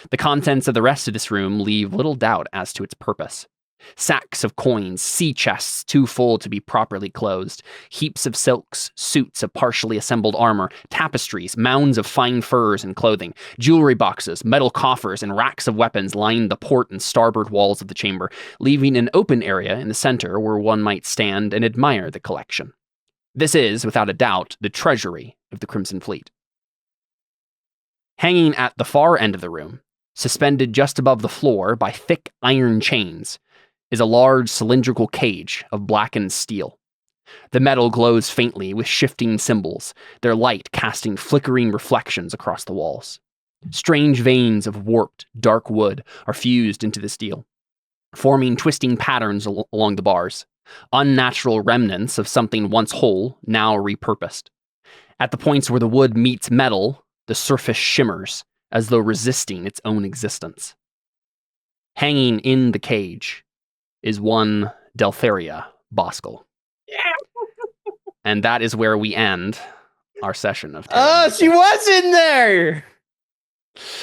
The contents of the rest of this room leave little doubt as to its purpose. Sacks of coins, sea chests too full to be properly closed, heaps of silks, suits of partially assembled armor, tapestries, mounds of fine furs and clothing, jewelry boxes, metal coffers, and racks of weapons line the port and starboard walls of the chamber, leaving an open area in the center where one might stand and admire the collection. This is, without a doubt, the treasury of the Crimson Fleet. Hanging at the far end of the room, suspended just above the floor by thick iron chains, is a large cylindrical cage of blackened steel. The metal glows faintly with shifting symbols, their light casting flickering reflections across the walls. Strange veins of warped, dark wood are fused into the steel, forming twisting patterns along the bars, unnatural remnants of something once whole, now repurposed. At the points where the wood meets metal, the surface shimmers, as though resisting its own existence. Hanging in the cage is one Deltheria Boskel. And that is where we end our session of Terra Invicta. She was in there.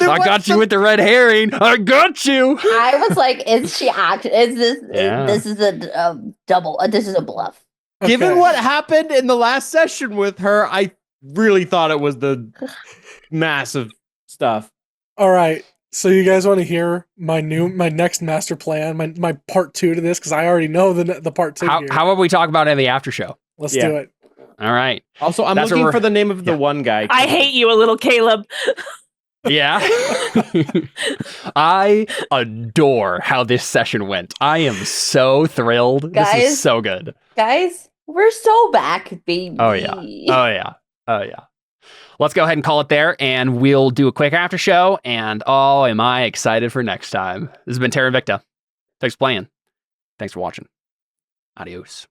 I got you with the red herring. I got you. I was like, is she is this Yeah. this is a double this is a bluff. Given Okay. what happened in the last session with her, I really thought it was the massive stuff. All right. So you guys want to hear my next master plan, my part 2 to this, because I already know the part 2 here. How about we talk about it in the after show? Let's Yeah. do it. All right. Also, I'm That's what looking we're- for the name of the one guy. I hate you a little, Caleb. Yeah. I adore how this session went. I am so thrilled. This is Guys. so good. Guys, we're so back, baby. Oh, yeah. Oh, yeah. Oh, yeah. Let's go ahead and call it there, and we'll do a quick after show. And oh, am I excited for next time. This has been Terra Invicta. Thanks for playing. Thanks for watching. Adios.